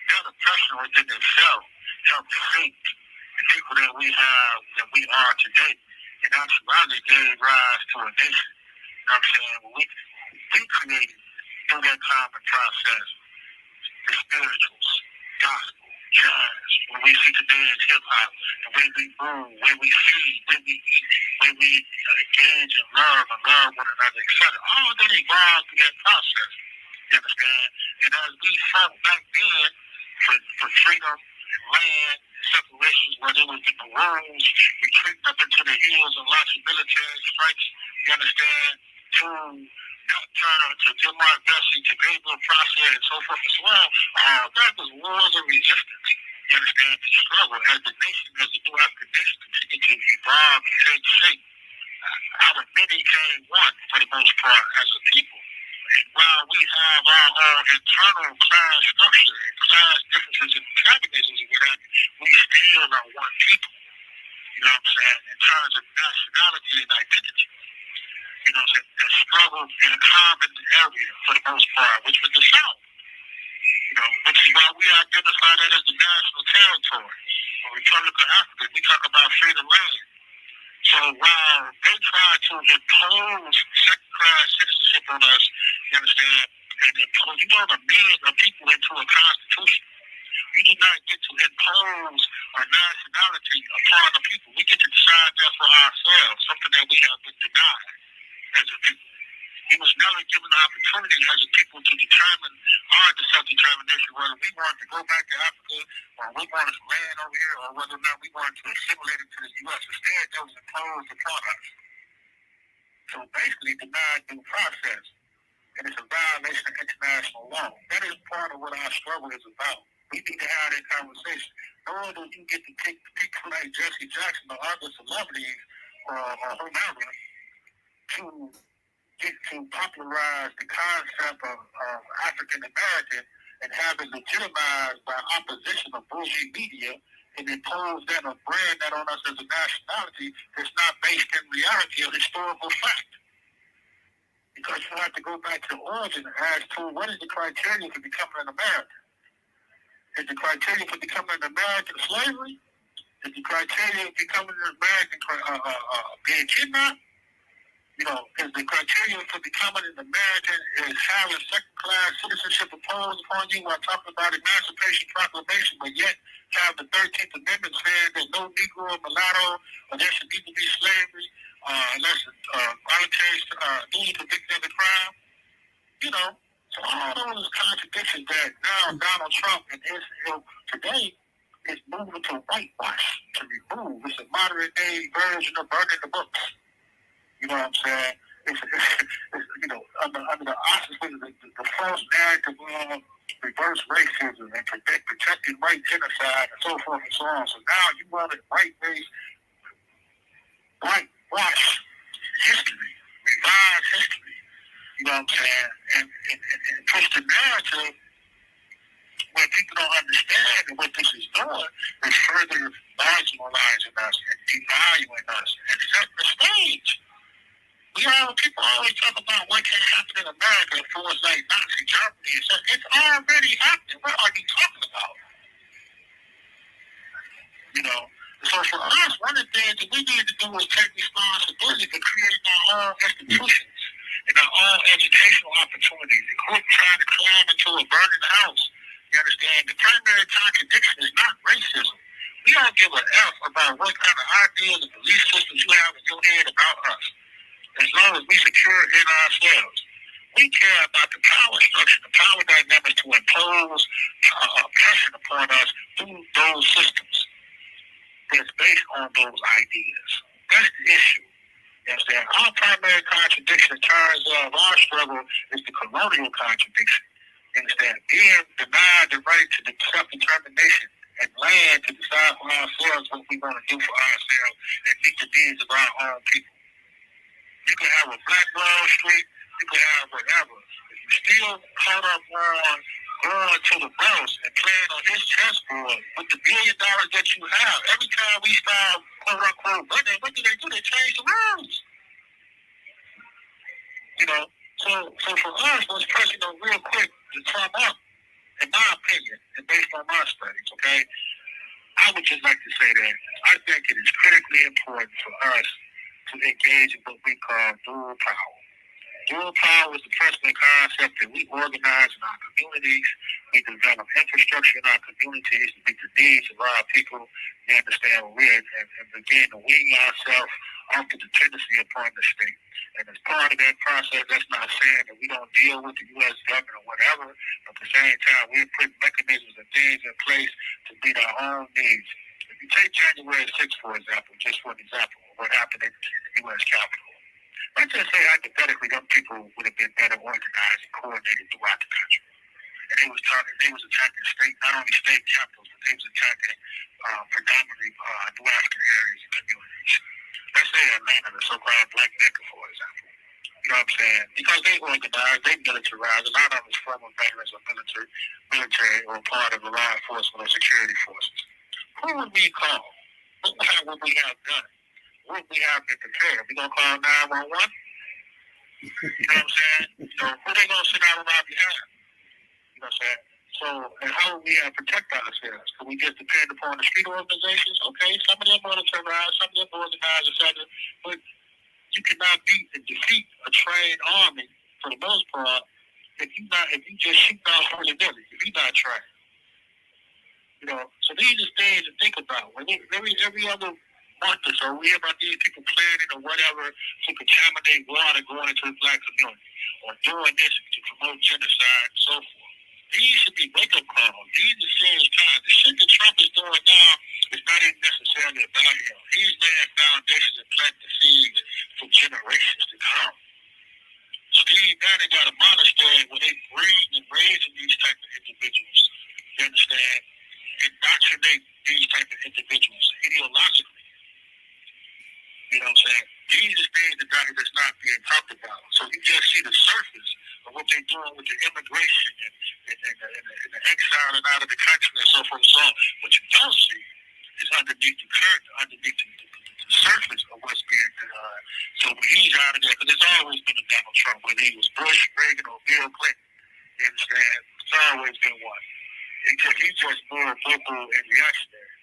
That oppression within itself helped shape the people that we have, that we are today. And actually gave rise to a nation. You know what I'm saying? Well, we created, through that common process, the spirituals, gospel, jazz, what we see today as hip hop, the way we move, the way we feed, the way we eat, the way we engage and love one another, etc. All that evolved through that process. You understand? And as we fought back then for freedom and land, separations, whether it was the maroons retreating up into the hills and lots of military strikes, you understand, to turn to Demar Vesey, to Gabriel Process, and so forth and so on. All that was wars of resistance. You understand? The struggle as the nation, as the new African nation continued to evolve and take shape. Our many came one for the most part as a people. And while we have our own internal class structure and class differences and antagonisms and what have you, we still are one people. You know what I'm saying? In terms of nationality and identity. You know what I'm saying? That struggle in a common area for the most part, which was the South. You know, which is why we identify that as the national territory. When we talk about Africa, we talk about freedom land. So while they try to impose second-class citizenship on us, you understand, and impose, you know, the men of people into a constitution. We do not get to impose our nationality upon the people. We get to decide that for ourselves, something that we have been denied as a people. We was never given the opportunity as a people to determine our self-determination, whether we wanted to go back to Africa or we wanted to land over here or whether or not we wanted to assimilate into the U.S. Instead, that was imposed upon us. So basically, denied due process. And it's a violation of international law. That is part of what our struggle is about. We need to have that conversation. Nor do you get to take people like Jesse Jackson or other celebrities or whomever to get to popularize the concept of African American and have it legitimized by opposition of bullshit media and impose that or brand that on us as a nationality that's not based in reality or historical fact. Because you have to go back to the origin as to what is the criteria for becoming an American. Is the criteria for becoming an American slavery? Is the criteria for becoming an American being kidnapped? You know, is the criteria for becoming an American is having second-class citizenship imposed upon you while talking about Emancipation Proclamation, but yet have the 13th Amendment saying that no Negro or mulatto, or there should need to be slavery unless voluntary duly convicted of the crime. You know, so all those contradictions that now Donald Trump and Israel today is moving to whitewash, to remove. It's a modern-day version of burning the books. You know what I'm saying? It's you know, under the auspices of the false narrative of reverse racism and protecting white genocide and so forth and so on. So now you want to whitewash history, revise history. You know what I'm saying? And push the narrative when people don't understand and what this is doing is further marginalizing us and devaluing us and setting the stage. People always talk about what can happen in America for us like Nazi Germany. It's already happening. What are you talking about? You know? So for us, one of the things that we need to do is take responsibility for creating our own institutions and our own educational opportunities and quit trying to climb into a burning house. You understand? The primary contradiction is not racism. We don't give a F about what kind of ideas and belief systems you have in your head about us. As long as we secure it in ourselves. We care about the power structure, the power dynamics to impose oppression upon us through those systems that's based on those ideas. That's the issue. You understand? Our primary contradiction in terms of our struggle is the colonial contradiction. You understand? Being denied the right to self-determination and land to decide for ourselves what we want to do for ourselves and meet the needs of our own people. You can have a Black Wall Street, you can have whatever. If you still caught up on going to the boss and playing on his chessboard with the $1 billion that you have, every time we start quote unquote winning, what do? They change the rules. You know, so for us, let's press it on real quick to sum up, in my opinion, and based on my studies, okay? I would just like to say that I think it is critically important for us to engage in what we call dual power. Dual power is the principal concept that we organize in our communities. We develop infrastructure in our communities to meet the needs of our people. You understand what we're and begin to wean ourselves off the dependency upon the state. And as part of that process, that's not saying that we don't deal with the U.S. government or whatever. But at the same time, we're putting mechanisms and things in place to meet our own needs. If you take January 6th, for example, just for an example of what happened in the U.S. Capitol. Let's just say hypothetically, young people would have been better organized and coordinated throughout the country. And they was attacking state, not only state capitals, but they was attacking predominantly New African areas and communities. Let's say Atlanta, the so-called Black Mecca, for example. You know what I'm saying? Because they organized, they militarized. A lot of them was former veterans or military or part of the law enforcement or security forces. Who would we call? What would we have done? What we have to prepare? We gonna call 911? You know what I'm saying? So who they gonna sit out on our behalf? You know what I'm saying? So and how would we protect ourselves? Can we just depend upon the street organizations? Okay, some of them militarized, some of them organized, etc. But you cannot beat and defeat a trained army for the most part if you just shoot off willy-nilly, if you're not trained. You know, so these are things to think about. When every other month or so, we hear about these people planning or whatever to contaminate water going into the black community or doing this to promote genocide and so forth. These should be wake-up calls. These are serious times. The shit that Trump is doing now is not even necessarily about him. He's laying foundations and planting the seeds for generations to come. Steve Bannon got a monastery where they breed and raising these type of individuals. You understand? Indoctrinate these type of individuals ideologically. You know what I'm saying? These are things that's not being talked about. So you just see the surface of what they're doing with the immigration and the exiling out of the country and so forth and so on. What you don't see is underneath the curtain, underneath the surface of what's being done. So when he's out of there, because there's always been a Donald Trump, whether he was Bush, Reagan, or Bill Clinton. You understand? There's always been one. He's just more vocal and reactionary.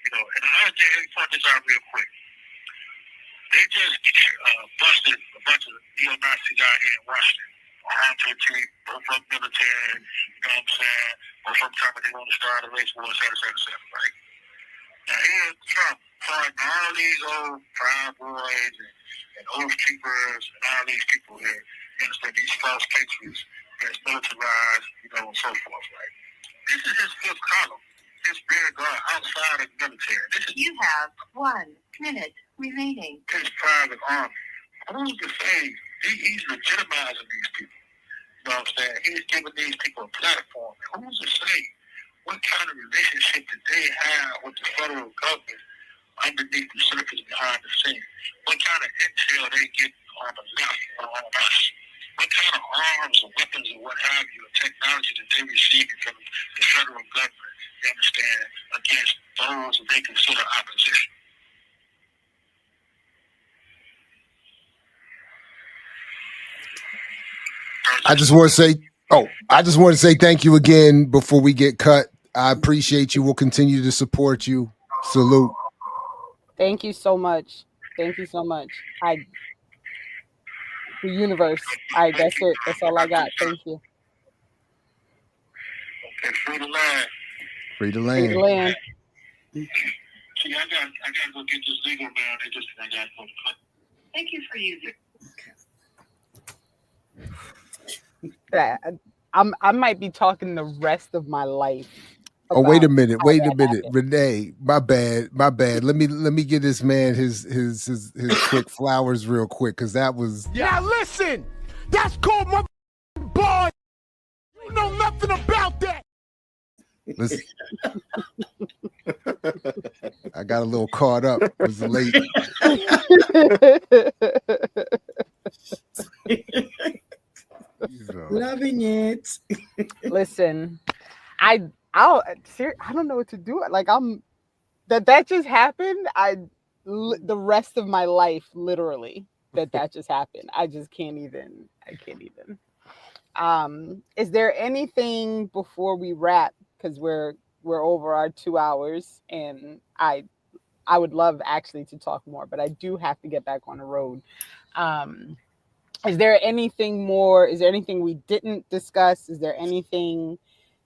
You know, and I understand, let me point this out real quick. They just busted a bunch of neo-Nazis out here in Washington. Armed to a team, both from military, you know what I'm saying? Both from time they want to start a race war, et cetera, right? Now here's Trump fighting all these old Proud Boys and Oath Keepers and all these people here. You understand? These false patriots that's militarized, you know, and so forth, right? This is his fifth column. His rear guard outside of the military. You have 1 minute remaining. His private army. Who's to say he's legitimizing these people? You know what I'm saying? He's giving these people a platform. Who's to say what kind of relationship did they have with the federal government underneath the surface behind the scenes? What kind of intel they get on the left or on us? What kind of arms or weapons or what have you, or technology that they receive from the federal government, you understand, against those that they consider opposition? I just want to say thank you again before we get cut. I appreciate you. We'll continue to support you. Salute. Thank you so much. Thank you so much. The universe. That's it. That's all I got. Thank you. Okay, free the land. Free the land. Free the land. See, I gotta go get this legal man. I gotta go to cut. Thank you for using. I might be talking the rest of my life. Oh, wait a minute. Renee, my bad. Let me get this man his quick flowers real quick, because that was. Now listen, that's called my boy. You know nothing about that. Listen. I got a little caught up. It was late. Loving it. Listen, I don't know what to do. Like that just happened. The rest of my life, literally, that just happened. I can't even. Is there anything before we wrap? Because we're over our 2 hours, and I would love actually to talk more, but I do have to get back on the road. Is there anything more? Is there anything we didn't discuss? Is there anything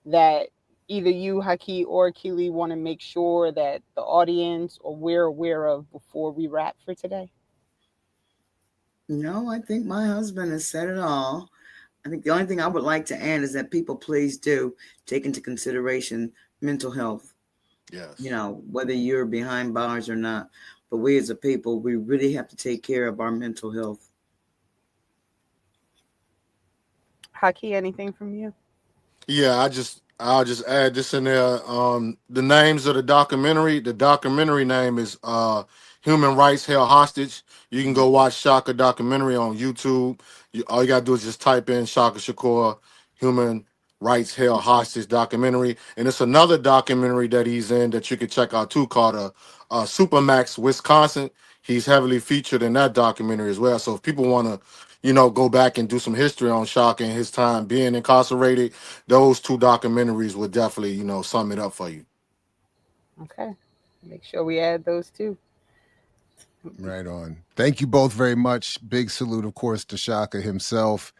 that either you, Haki, or Keely want to make sure that the audience or we're aware of before we wrap for today? No, I think my husband has said it all. I think the only thing I would like to add is that people please do take into consideration mental health. Yes. You know, whether you're behind bars or not, but we as a people, we really have to take care of our mental health. Haki, anything from you? Yeah, I'll just add this in there. The names of the documentary. The documentary name is Human Rights Held Hostage. You can go watch Shaka documentary on YouTube. All you gotta do is just type in Shaka Shakur Human Rights Held Hostage documentary, and it's another documentary that he's in that you can check out too, called SuperMax Wisconsin. He's heavily featured in that documentary as well. So if people want to, go back and do some history on Shaka and his time being incarcerated, those two documentaries would definitely, sum it up for you. Okay. Make sure we add those too. Right on. Thank you both very much. Big salute, of course, to Shaka himself.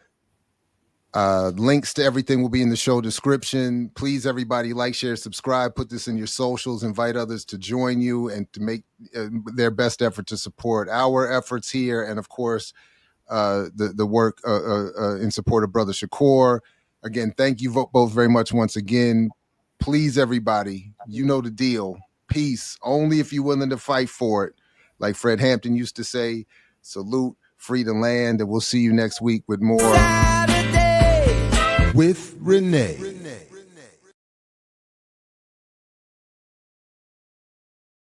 Links to everything will be in the show description. Please, everybody, like, share, subscribe, put this in your socials, invite others to join you and to make their best effort to support our efforts here. And of course, the work in support of Brother Shakur. Again, thank you both very much once again. Please, everybody, you know the deal. Peace, only if you're willing to fight for it. Like Fred Hampton used to say, salute, free the land, and we'll see you next week with more Saturday with Renee.